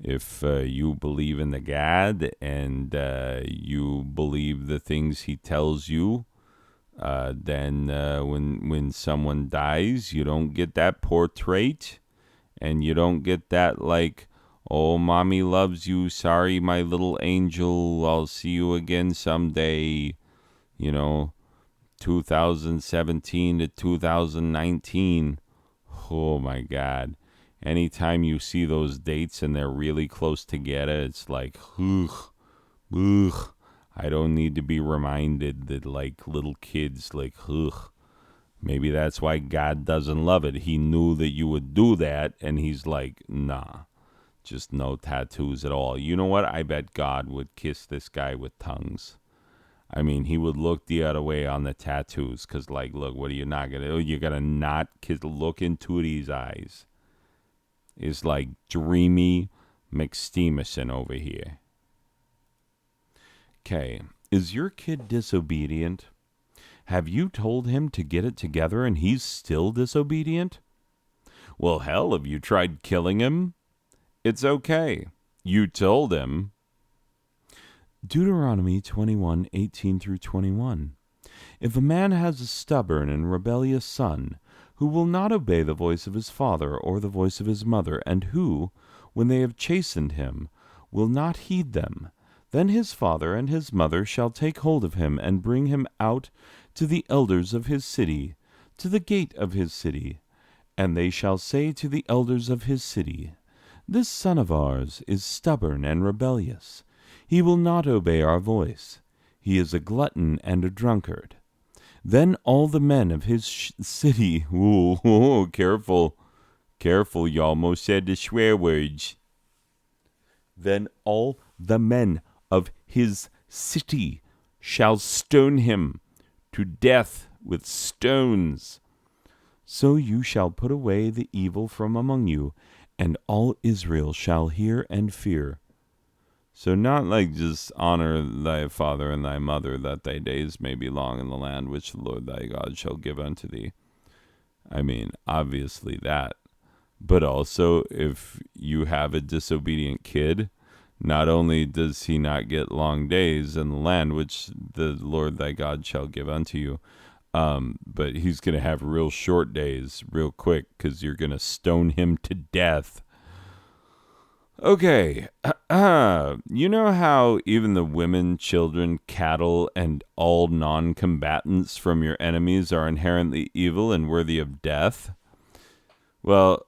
if you believe in the God and you believe the things he tells you, then when someone dies, you don't get that portrait, and you don't get that like, oh, mommy loves you. Sorry, my little angel. I'll see you again someday. 2017 to 2019. Oh my God. Anytime you see those dates and they're really close together, it's like, ugh, ugh. I don't need to be reminded that, like, little kids, like, ugh. Maybe that's why God doesn't love it. He knew that you would do that, and he's like, nah, just no tattoos at all. You know what? I bet God would kiss this guy with tongues. I mean, he would look the other way on the tattoos, because, like, look, what are you not going to do? You got to not look into these eyes. Is like dreamy McSteamerson over here. Okay, is your kid disobedient? Have you told him to get it together and he's still disobedient? Well, hell, have you tried killing him? It's okay. You told him. Deuteronomy 21:18-21. If a man has a stubborn and rebellious son, who will not obey the voice of his father or the voice of his mother, and who, when they have chastened him, will not heed them, then his father and his mother shall take hold of him and bring him out to the elders of his city, to the gate of his city. And they shall say to the elders of his city, This son of ours is stubborn and rebellious. He will not obey our voice. He is a glutton and a drunkard. Then all the men of his city, careful, you almost said the swear words. Then all the men of his city shall stone him to death with stones. So you shall put away the evil from among you, and all Israel shall hear and fear. So not like just honor thy father and thy mother, that thy days may be long in the land which the Lord thy God shall give unto thee. I mean, obviously that. But also, if you have a disobedient kid, not only does he not get long days in the land which the Lord thy God shall give unto you, but he's going to have real short days real quick because you're going to stone him to death. Okay, you know how even the women, children, cattle, and all non-combatants from your enemies are inherently evil and worthy of death? Well,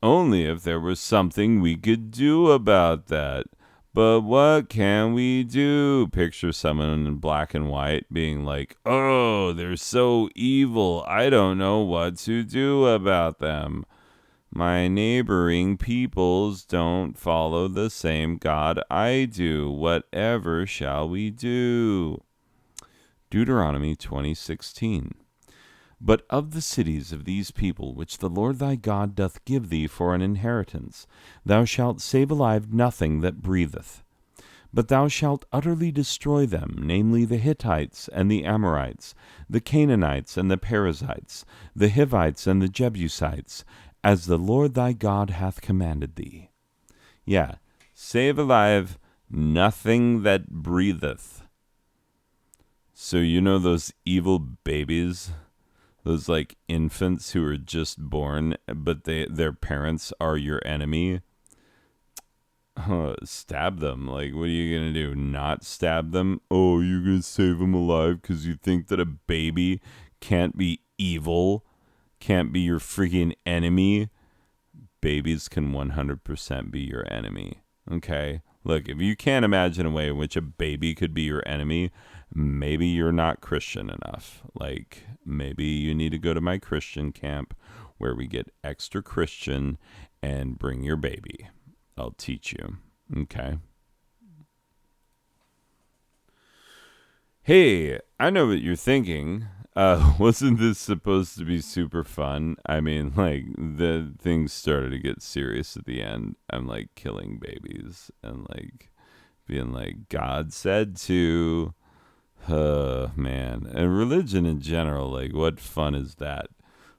only if there was something we could do about that. But what can we do? Picture someone in black and white being like, oh, they're so evil. I don't know what to do about them. My neighboring peoples don't follow the same God I do. Whatever shall we do? Deuteronomy 20:16. But of the cities of these people which the Lord thy God doth give thee for an inheritance, thou shalt save alive nothing that breatheth. But thou shalt utterly destroy them, namely the Hittites and the Amorites, the Canaanites and the Perizzites, the Hivites and the Jebusites, as the Lord thy God hath commanded thee. Yeah, save alive nothing that breatheth. So you know those evil babies, those like infants who are just born, but their parents are your enemy? Stab them. Like, what are you going to do? Not stab them? Oh, you're going to save them alive because you think that a baby can't be evil, can't be your freaking enemy? Babies can 100% be your enemy. Okay? Look, if you can't imagine a way in which a baby could be your enemy, maybe you're not Christian enough. Like, maybe you need to go to my Christian camp where we get extra Christian and bring your baby. I'll teach you. Okay? Hey, I know what you're thinking. Wasn't this supposed to be super fun? I mean, like, the things started to get serious at the end. I'm like killing babies and like being like, God said to. Man. And religion in general, like, what fun is that?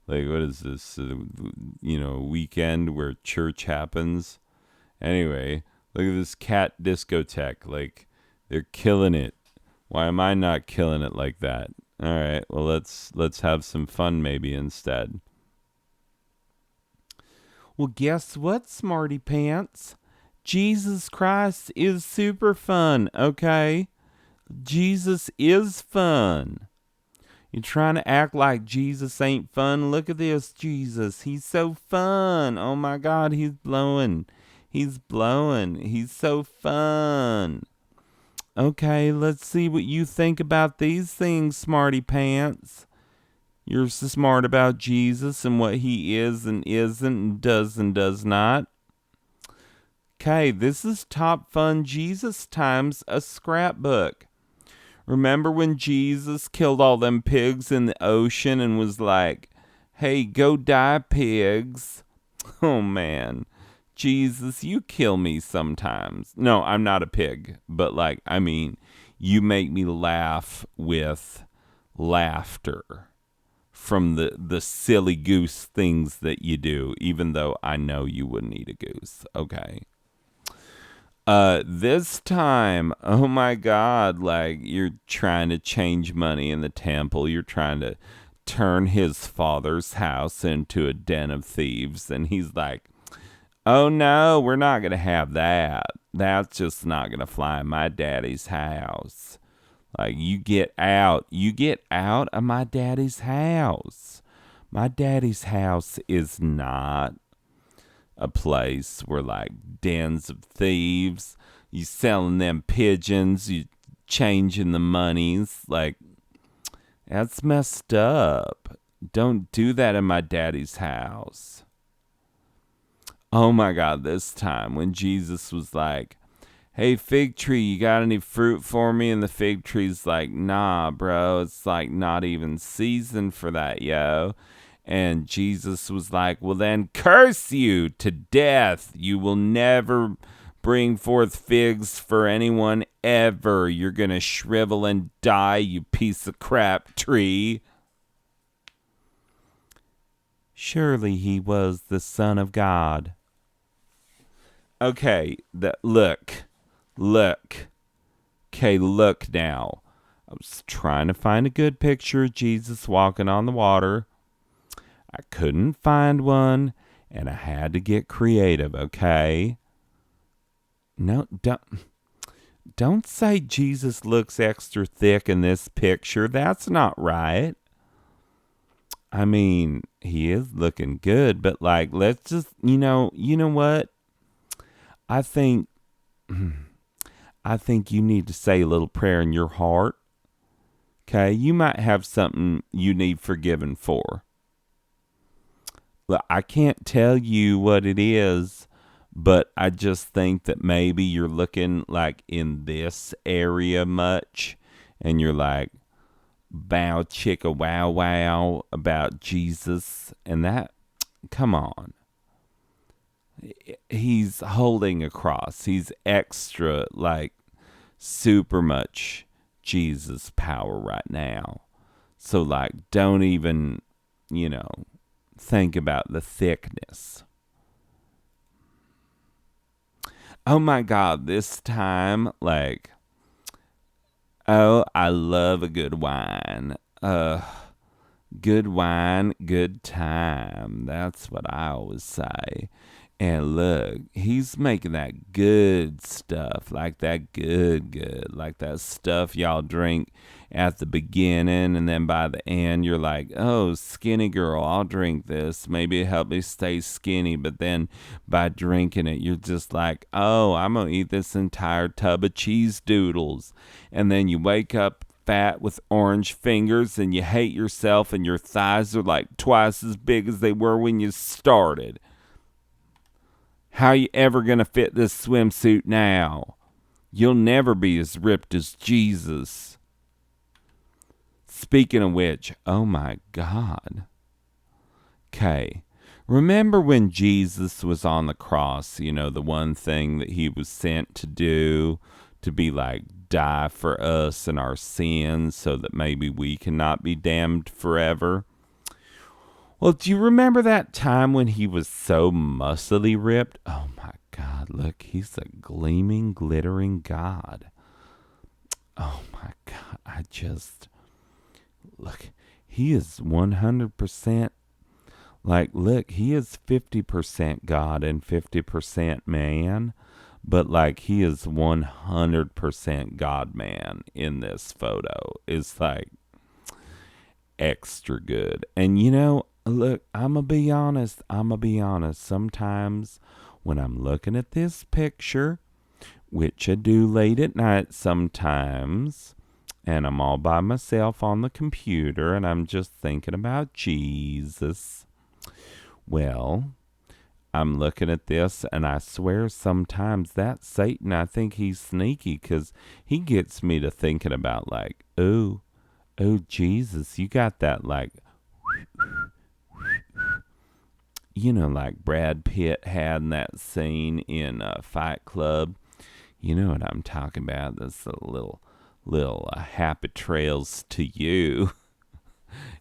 Like, what is this, weekend where church happens? Anyway, look at this cat discotheque. Like, they're killing it. Why am I not killing it like that? All right, well, let's have some fun maybe instead. Well, guess what, smarty pants? Jesus Christ is super fun, okay? Jesus is fun. You're trying to act like Jesus ain't fun? Look at this Jesus. He's so fun. Oh my God, he's blowing. He's blowing. He's so fun. Okay, let's see what you think about these things, smarty pants. You're so smart about Jesus and what he is and isn't and does not. Okay, this is Top Fun Jesus Times, a scrapbook. Remember when Jesus killed all them pigs in the ocean and was like, hey, go die, pigs? Oh, man. Jesus, you kill me sometimes. No, I'm not a pig. But, like, I mean, you make me laugh with laughter from the silly goose things that you do, even though I know you wouldn't eat a goose. Okay. This time, oh my God, like, you're trying to change money in the temple. You're trying to turn his father's house into a den of thieves. And he's like, oh no, we're not going to have that. That's just not going to fly in my daddy's house. Like, you get out of my daddy's house. My daddy's house is not a place where, like, dens of thieves, you selling them pigeons, you changing the monies. Like, that's messed up. Don't do that in my daddy's house. Oh my God, this time when Jesus was like, hey, fig tree, you got any fruit for me? And the fig tree's like, nah, bro, it's like not even season for that, yo. And Jesus was like, well, then curse you to death. You will never bring forth figs for anyone ever. You're going to shrivel and die, you piece of crap tree. Surely he was the Son of God. Okay, look. Okay, look now. I was trying to find a good picture of Jesus walking on the water. I couldn't find one, and I had to get creative, okay? No, don't say Jesus looks extra thick in this picture. That's not right. I mean, he is looking good, but like, let's just, you know what? I think you need to say a little prayer in your heart. Okay, you might have something you need forgiven for. Well, I can't tell you what it is, but I just think that maybe you're looking like in this area much, and you're like, bow chicka wow wow about Jesus, and that, come on. He's holding a cross. He's extra, like, super much Jesus power right now. So, like, don't even, think about the thickness. Oh my God, this time, like, oh, I love a good wine. Good wine, good time. That's what I always say. And look, he's making that good stuff, like that good, like that stuff y'all drink at the beginning, and then by the end, you're like, oh, skinny girl, I'll drink this. Maybe it help me stay skinny, but then by drinking it, you're just like, oh, I'm going to eat this entire tub of cheese doodles. And then you wake up fat with orange fingers, and you hate yourself, and your thighs are like twice as big as they were when you started. How you ever going to fit this swimsuit now? You'll never be as ripped as Jesus. Speaking of which, oh my God. Okay, remember when Jesus was on the cross, the one thing that he was sent to do, to be like, die for us and our sins so that maybe we cannot be damned forever? Well, do you remember that time when he was so muscly ripped? Oh my God, look, he's a gleaming, glittering God. Oh my God, look, he is 100%, like, look, he is 50% God and 50% man, but like, he is 100% God man in this photo. It's like extra good. And look, I'm going to be honest. Sometimes when I'm looking at this picture, which I do late at night sometimes, and I'm all by myself on the computer, and I'm just thinking about Jesus. Well, I'm looking at this, and I swear sometimes that Satan, I think he's sneaky, because he gets me to thinking about like, oh, Jesus, you got that like, like Brad Pitt had in that scene in Fight Club. You know what I'm talking about. That's a little happy trails to you.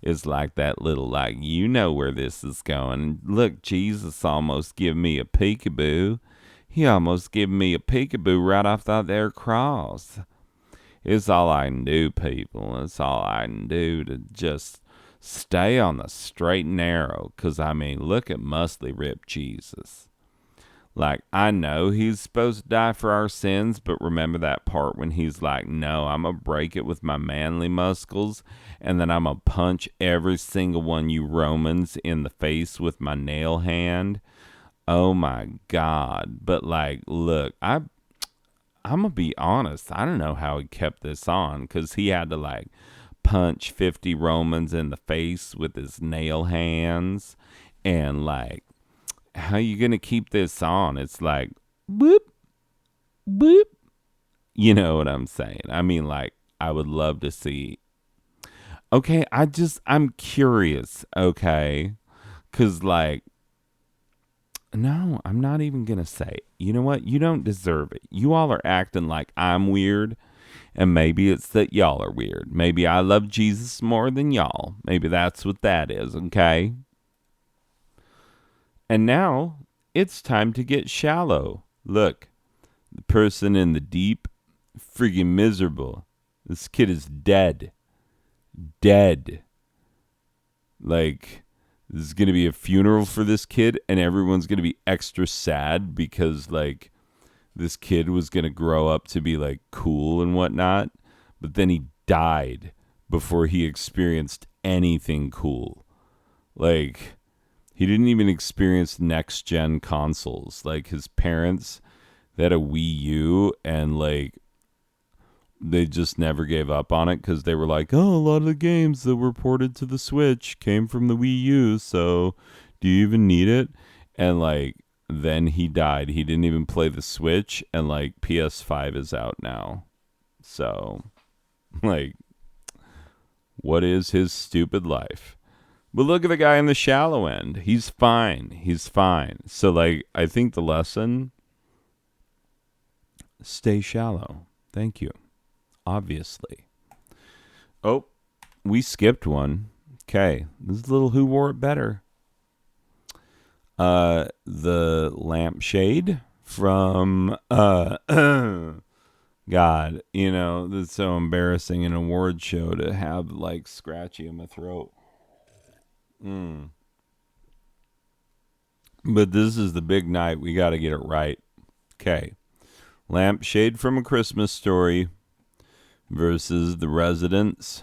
It's like that little, like, where this is going. And look, Jesus almost give me a peekaboo. He almost give me a peekaboo right off that there cross. It's all I can do, people. It's all I can do to just stay on the straight and narrow. Because, I mean, look at muscly ripped Jesus. Like, I know he's supposed to die for our sins, but remember that part when he's like, no, I'm going to break it with my manly muscles, and then I'm going to punch every single one you Romans in the face with my nail hand. Oh, my God. But, like, look, I'm going to be honest. I don't know how he kept this on, because he had to, like, punch 50 Romans in the face with his nail hands, and, like, how you gonna keep this on? It's like, boop, boop. You know what I'm saying? I mean, like, I would love to see. Okay, I'm curious, okay? Cuz like no, I'm not even going to say. You know what? You don't deserve it. You all are acting like I'm weird, and maybe it's that y'all are weird. Maybe I love Jesus more than y'all. Maybe that's what that is, okay? And now it's time to get shallow. Look, the person in the deep, friggin' miserable. This kid is dead. Dead. Like, this is going to be a funeral for this kid, and everyone's going to be extra sad because, like, this kid was going to grow up to be, like, cool and whatnot. But then he died before he experienced anything cool. Like, he didn't even experience next gen consoles. Like, his parents, they had a Wii U, and, like, they just never gave up on it because they were like, oh, a lot of the games that were ported to the Switch came from the Wii U, so do you even need it? And like, then he died. He didn't even play the Switch, and like PS5 is out now. So, like, what is his stupid life? But look at the guy in the shallow end. He's fine. He's fine. So, like, I think the lesson, stay shallow. Thank you. Obviously. Oh, we skipped one. Okay, this is a little Who Wore It Better. The lampshade from God, you know, that's so embarrassing in an award show to have like scratchy in my throat. But this is the big night. We got to get it right. Okay, lampshade from A Christmas Story versus The Residents.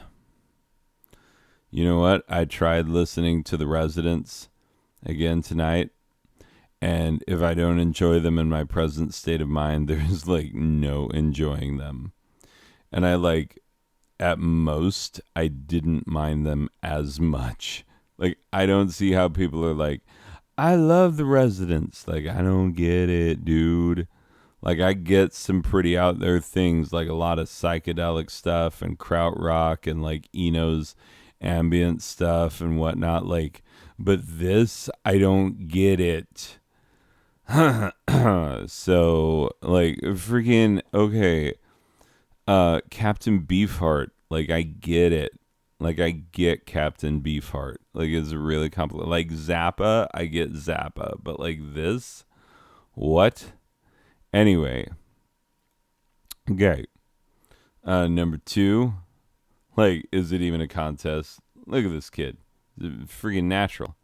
You know what? I tried listening to The Residents again tonight, and if I don't enjoy them in my present state of mind, there's like no enjoying them. And I like, at most, I didn't mind them as much. Like, I don't see how people are like, I love The Residents. Like, I don't get it, dude. Like, I get some pretty out there things, like a lot of psychedelic stuff and krautrock and like Eno's ambient stuff and whatnot. Like, but this, I don't get it. So, like, freaking, okay. Captain Beefheart. Like, I get it. Like, I get Captain Beefheart. Like, it's really complicated. Like, Zappa, I get Zappa. But, like, this? What? Anyway. Okay. Number 2. Like, is it even a contest? Look at this kid. Freaking natural.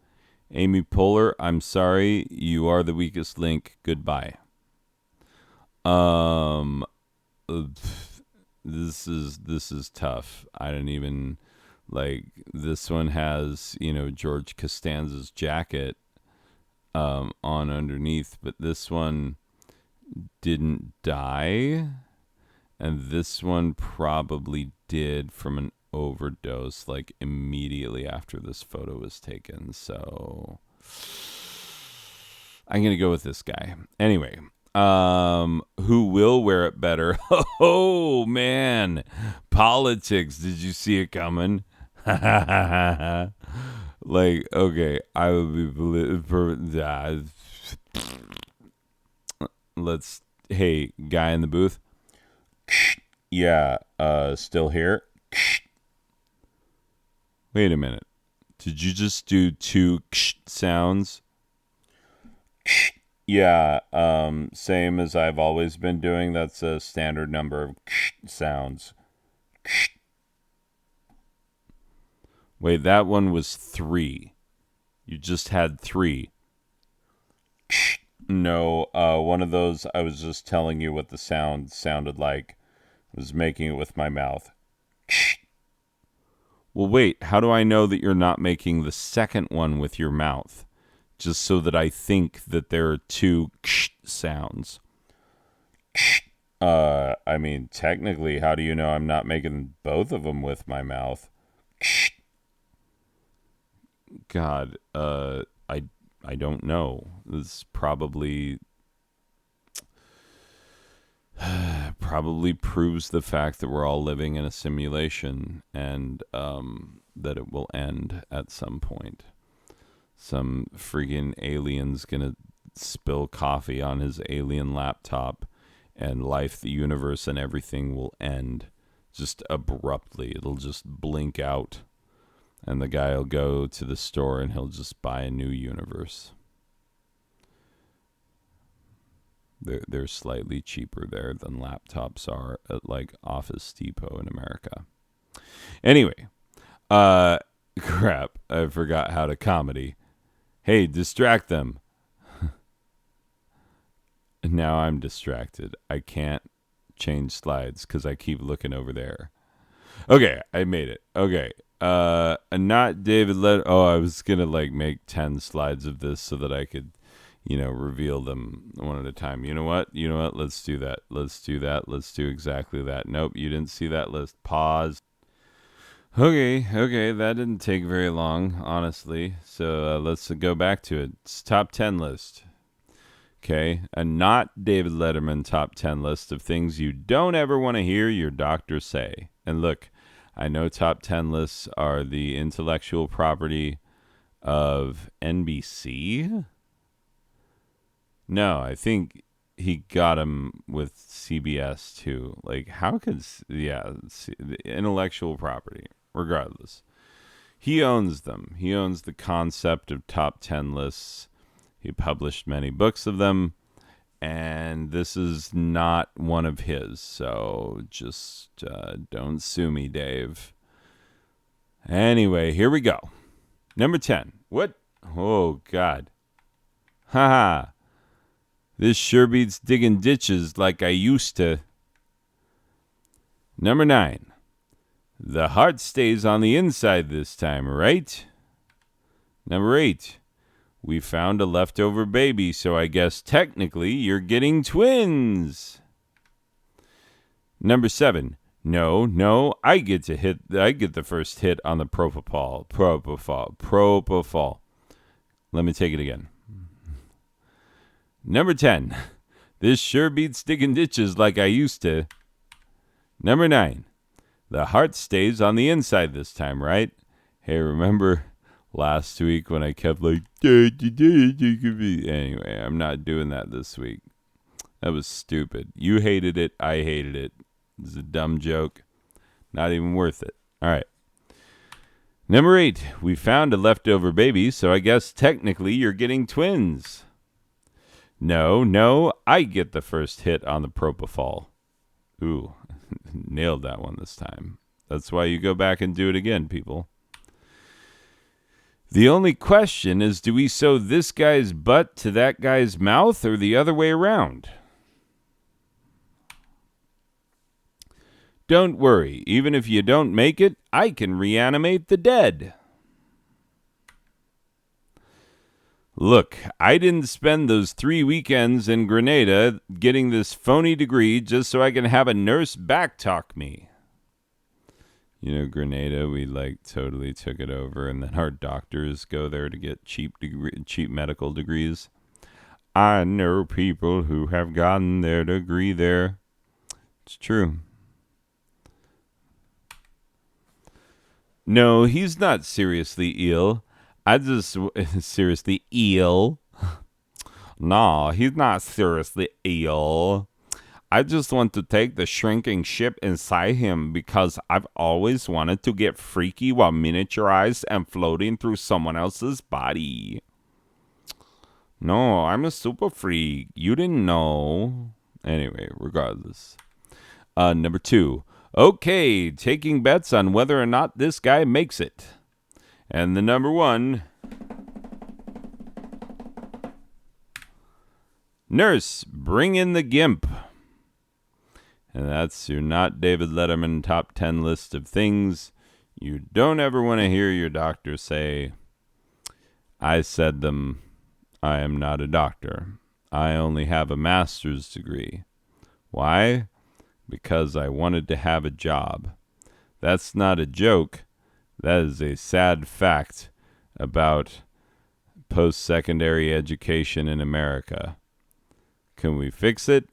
Amy Poehler, I'm sorry. You are the weakest link. Goodbye. Um... This is tough. I don't even like this one has, you know, George Costanza's jacket on underneath, but this one didn't die, and this one probably did from an overdose like immediately after this photo was taken. So I'm gonna go with this guy. Anyway, who will wear it better? Oh man, politics. Did you see it coming? Like, okay, I would be let's. Hey, guy in the booth. Yeah, still here. Wait a minute. Did you just do 2 sounds? Yeah, same as I've always been doing. That's a standard number of sounds. Wait, that one was 3. You just had 3. No, one of those, I was just telling you what the sound sounded like. I was making it with my mouth. Well, wait, how do I know that you're not making the second one with your mouth? Just so that I think that there are 2 sounds. I mean, technically, how do you know I'm not making both of them with my mouth? God, I don't know. This is probably probably proves the fact that we're all living in a simulation and that it will end at some point. Some friggin' alien's gonna spill coffee on his alien laptop, and life, the universe, and everything will end just abruptly. It'll just blink out, and the guy will go to the store and he'll just buy a new universe. They're slightly cheaper there than laptops are at like Office Depot in America. Anyway, crap, I forgot how to comedy. Hey, distract them. Now I'm distracted. I can't change slides because I keep looking over there. Okay, I made it. Okay. Not David I was going to like make 10 slides of this so that I could, reveal them one at a time. You know what? Let's do that. Let's do exactly that. Nope, you didn't see that list. Pause. Okay, that didn't take very long, honestly. So let's go back to it. It's top 10 list. Okay, a not David Letterman top 10 list of things you don't ever want to hear your doctor say. And look, I know top 10 lists are the intellectual property of NBC. No, I think he got them with CBS too. Like, how could, the intellectual property, regardless. He owns them. He owns the concept of top 10 lists. He published many books of them, and this is not one of his. So just don't sue me, Dave. Anyway, here we go. Number 10. What? Oh, God. Haha. This sure beats digging ditches like I used to. Number 9. The heart stays on the inside this time, right? Number 8. We found a leftover baby, so I guess technically you're getting twins. Number 7. No, I get the first hit on the propofol. Let me take it again. Number 10. This sure beats digging ditches like I used to. Number 9. The heart stays on the inside this time, right? Hey, remember last week when I kept like, anyway, I'm not doing that this week. That was stupid. You hated it. I hated it. It's a dumb joke. Not even worth it. All right. Number 8. We found a leftover baby, so I guess technically you're getting twins. No, I get the first hit on the propofol. Ooh, nailed that one this time. That's why you go back and do it again, people. The only question is, do we sew this guy's butt to that guy's mouth or the other way around? Don't worry, even if you don't make it, I can reanimate the dead. Look, I didn't spend those 3 weekends in Grenada getting this phony degree just so I can have a nurse backtalk me. Grenada, we totally took it over, and then our doctors go there to get cheap medical degrees. I know people who have gotten their degree there. It's true. No, he's not seriously ill. Seriously ill. No, he's not seriously ill. I just want to take the shrinking ship inside him because I've always wanted to get freaky while miniaturized and floating through someone else's body. No, I'm a super freak. You didn't know. Anyway, regardless. Number 2. Okay, taking bets on whether or not this guy makes it. And the number 1. Nurse, bring in the gimp. And that's your not David Letterman top 10 list of things you don't ever want to hear your doctor say. I said them. I am not a doctor. I only have a master's degree. Why? Because I wanted to have a job. That's not a joke. That is a sad fact about post-secondary education in America. Can we fix it?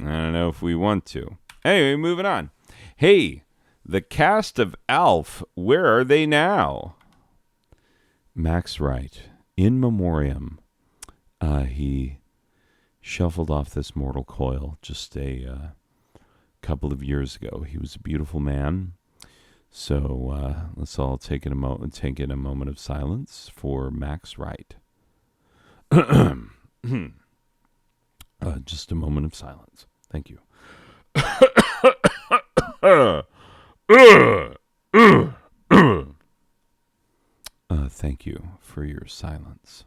I don't know if we want to. Anyway, moving on. Hey, the cast of Alf, where are they now? Max Wright, in memoriam. He shuffled off this mortal coil just a couple of years ago. He was a beautiful man. So let's all take in a moment of silence for Max Wright. Just a moment of silence. Thank you. Thank you for your silence.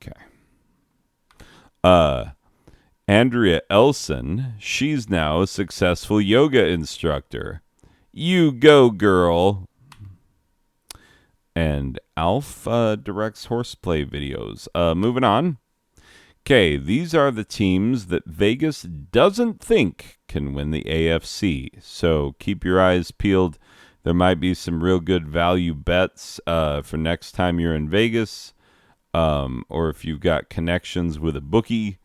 Okay. Andrea Elson, she's now a successful yoga instructor. You go, girl. And Alf directs horseplay videos. Moving on. Okay, these are the teams that Vegas doesn't think can win the AFC. So keep your eyes peeled. There might be some real good value bets for next time you're in Vegas. Or if you've got connections with a bookie,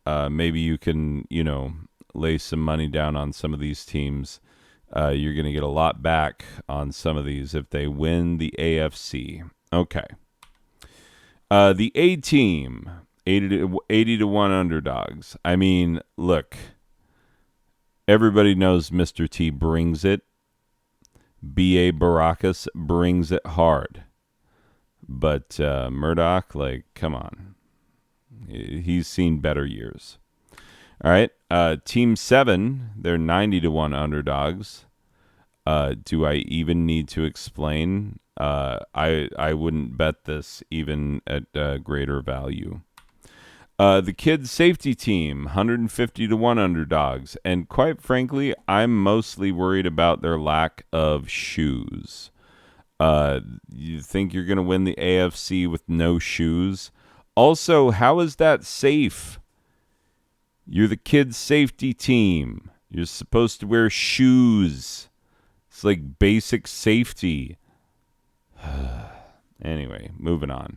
maybe you can, lay some money down on some of these teams. You're going to get a lot back on some of these if they win the AFC. Okay. The A team, 80 to 1 underdogs. I mean, look, everybody knows Mr. T brings it. B.A. Baracus brings it hard. But Murdoch, come on. He's seen better years. All right. Team 7, they're 90 to 1 underdogs. Do I even need to explain? I wouldn't bet this even at greater value. The kids safety team, 150 to 1 underdogs. And quite frankly, I'm mostly worried about their lack of shoes. You think you're going to win the AFC with no shoes? Also, how is that safe? You're the kids safety team. You're supposed to wear shoes. It's like basic safety. Anyway, moving on.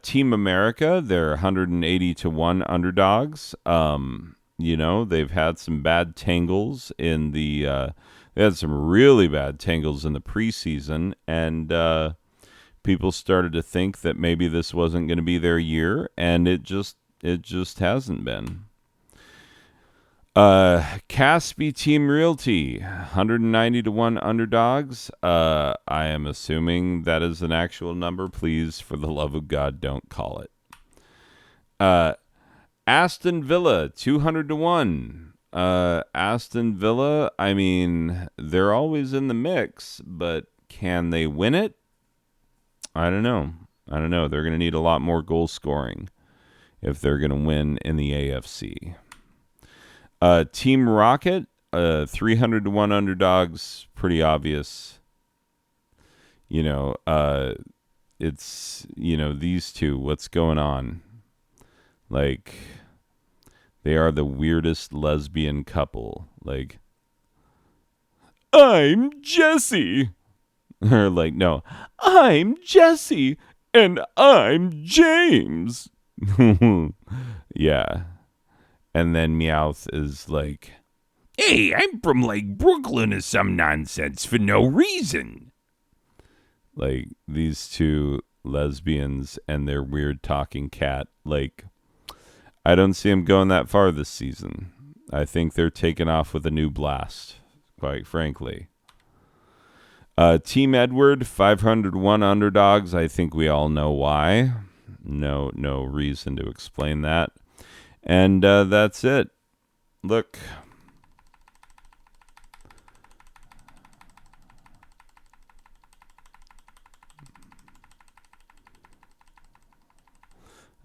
Team America, they're 180 to 1 underdogs. They've had some bad tangles in the they had some really bad tangles in the preseason, and people started to think that maybe this wasn't going to be their year, and it just hasn't been. Caspi Team Realty, 190 to 1 underdogs. I am assuming that is an actual number. Please, for the love of God, don't call it. Aston Villa, 200 to 1. Aston Villa, I mean, they're always in the mix, but can they win it? I don't know. They're going to need a lot more goal scoring if they're going to win in the AFC. Team Rocket, 300 to 1 underdogs, pretty obvious. It's, these two, what's going on? They are the weirdest lesbian couple. I'm Jesse. Or no, I'm Jesse and I'm James. Yeah. And then Meowth is like, hey, I'm from Brooklyn or some nonsense for no reason. These two lesbians and their weird talking cat, I don't see them going that far this season. I think they're taking off with a new blast, quite frankly. Team Edward, 501 underdogs. I think we all know why. No reason to explain that. And that's it. Look.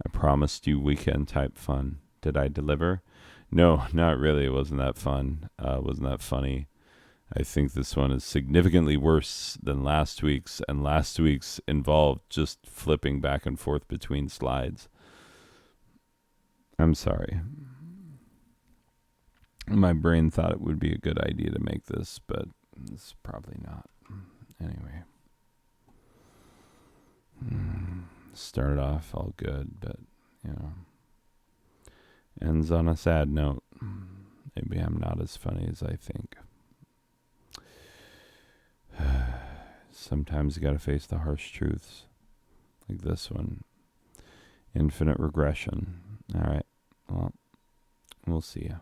I promised you weekend type fun. Did I deliver? No, not really. It wasn't that fun. Wasn't that funny. I think this one is significantly worse than last week's, and last week's involved just flipping back and forth between slides. I'm sorry. My brain thought it would be a good idea to make this, but it's probably not. Anyway. Started off all good, but, Ends on a sad note. Maybe I'm not as funny as I think. Sometimes you gotta face the harsh truths. Like this one. Infinite regression. Alright. Well, we'll see ya.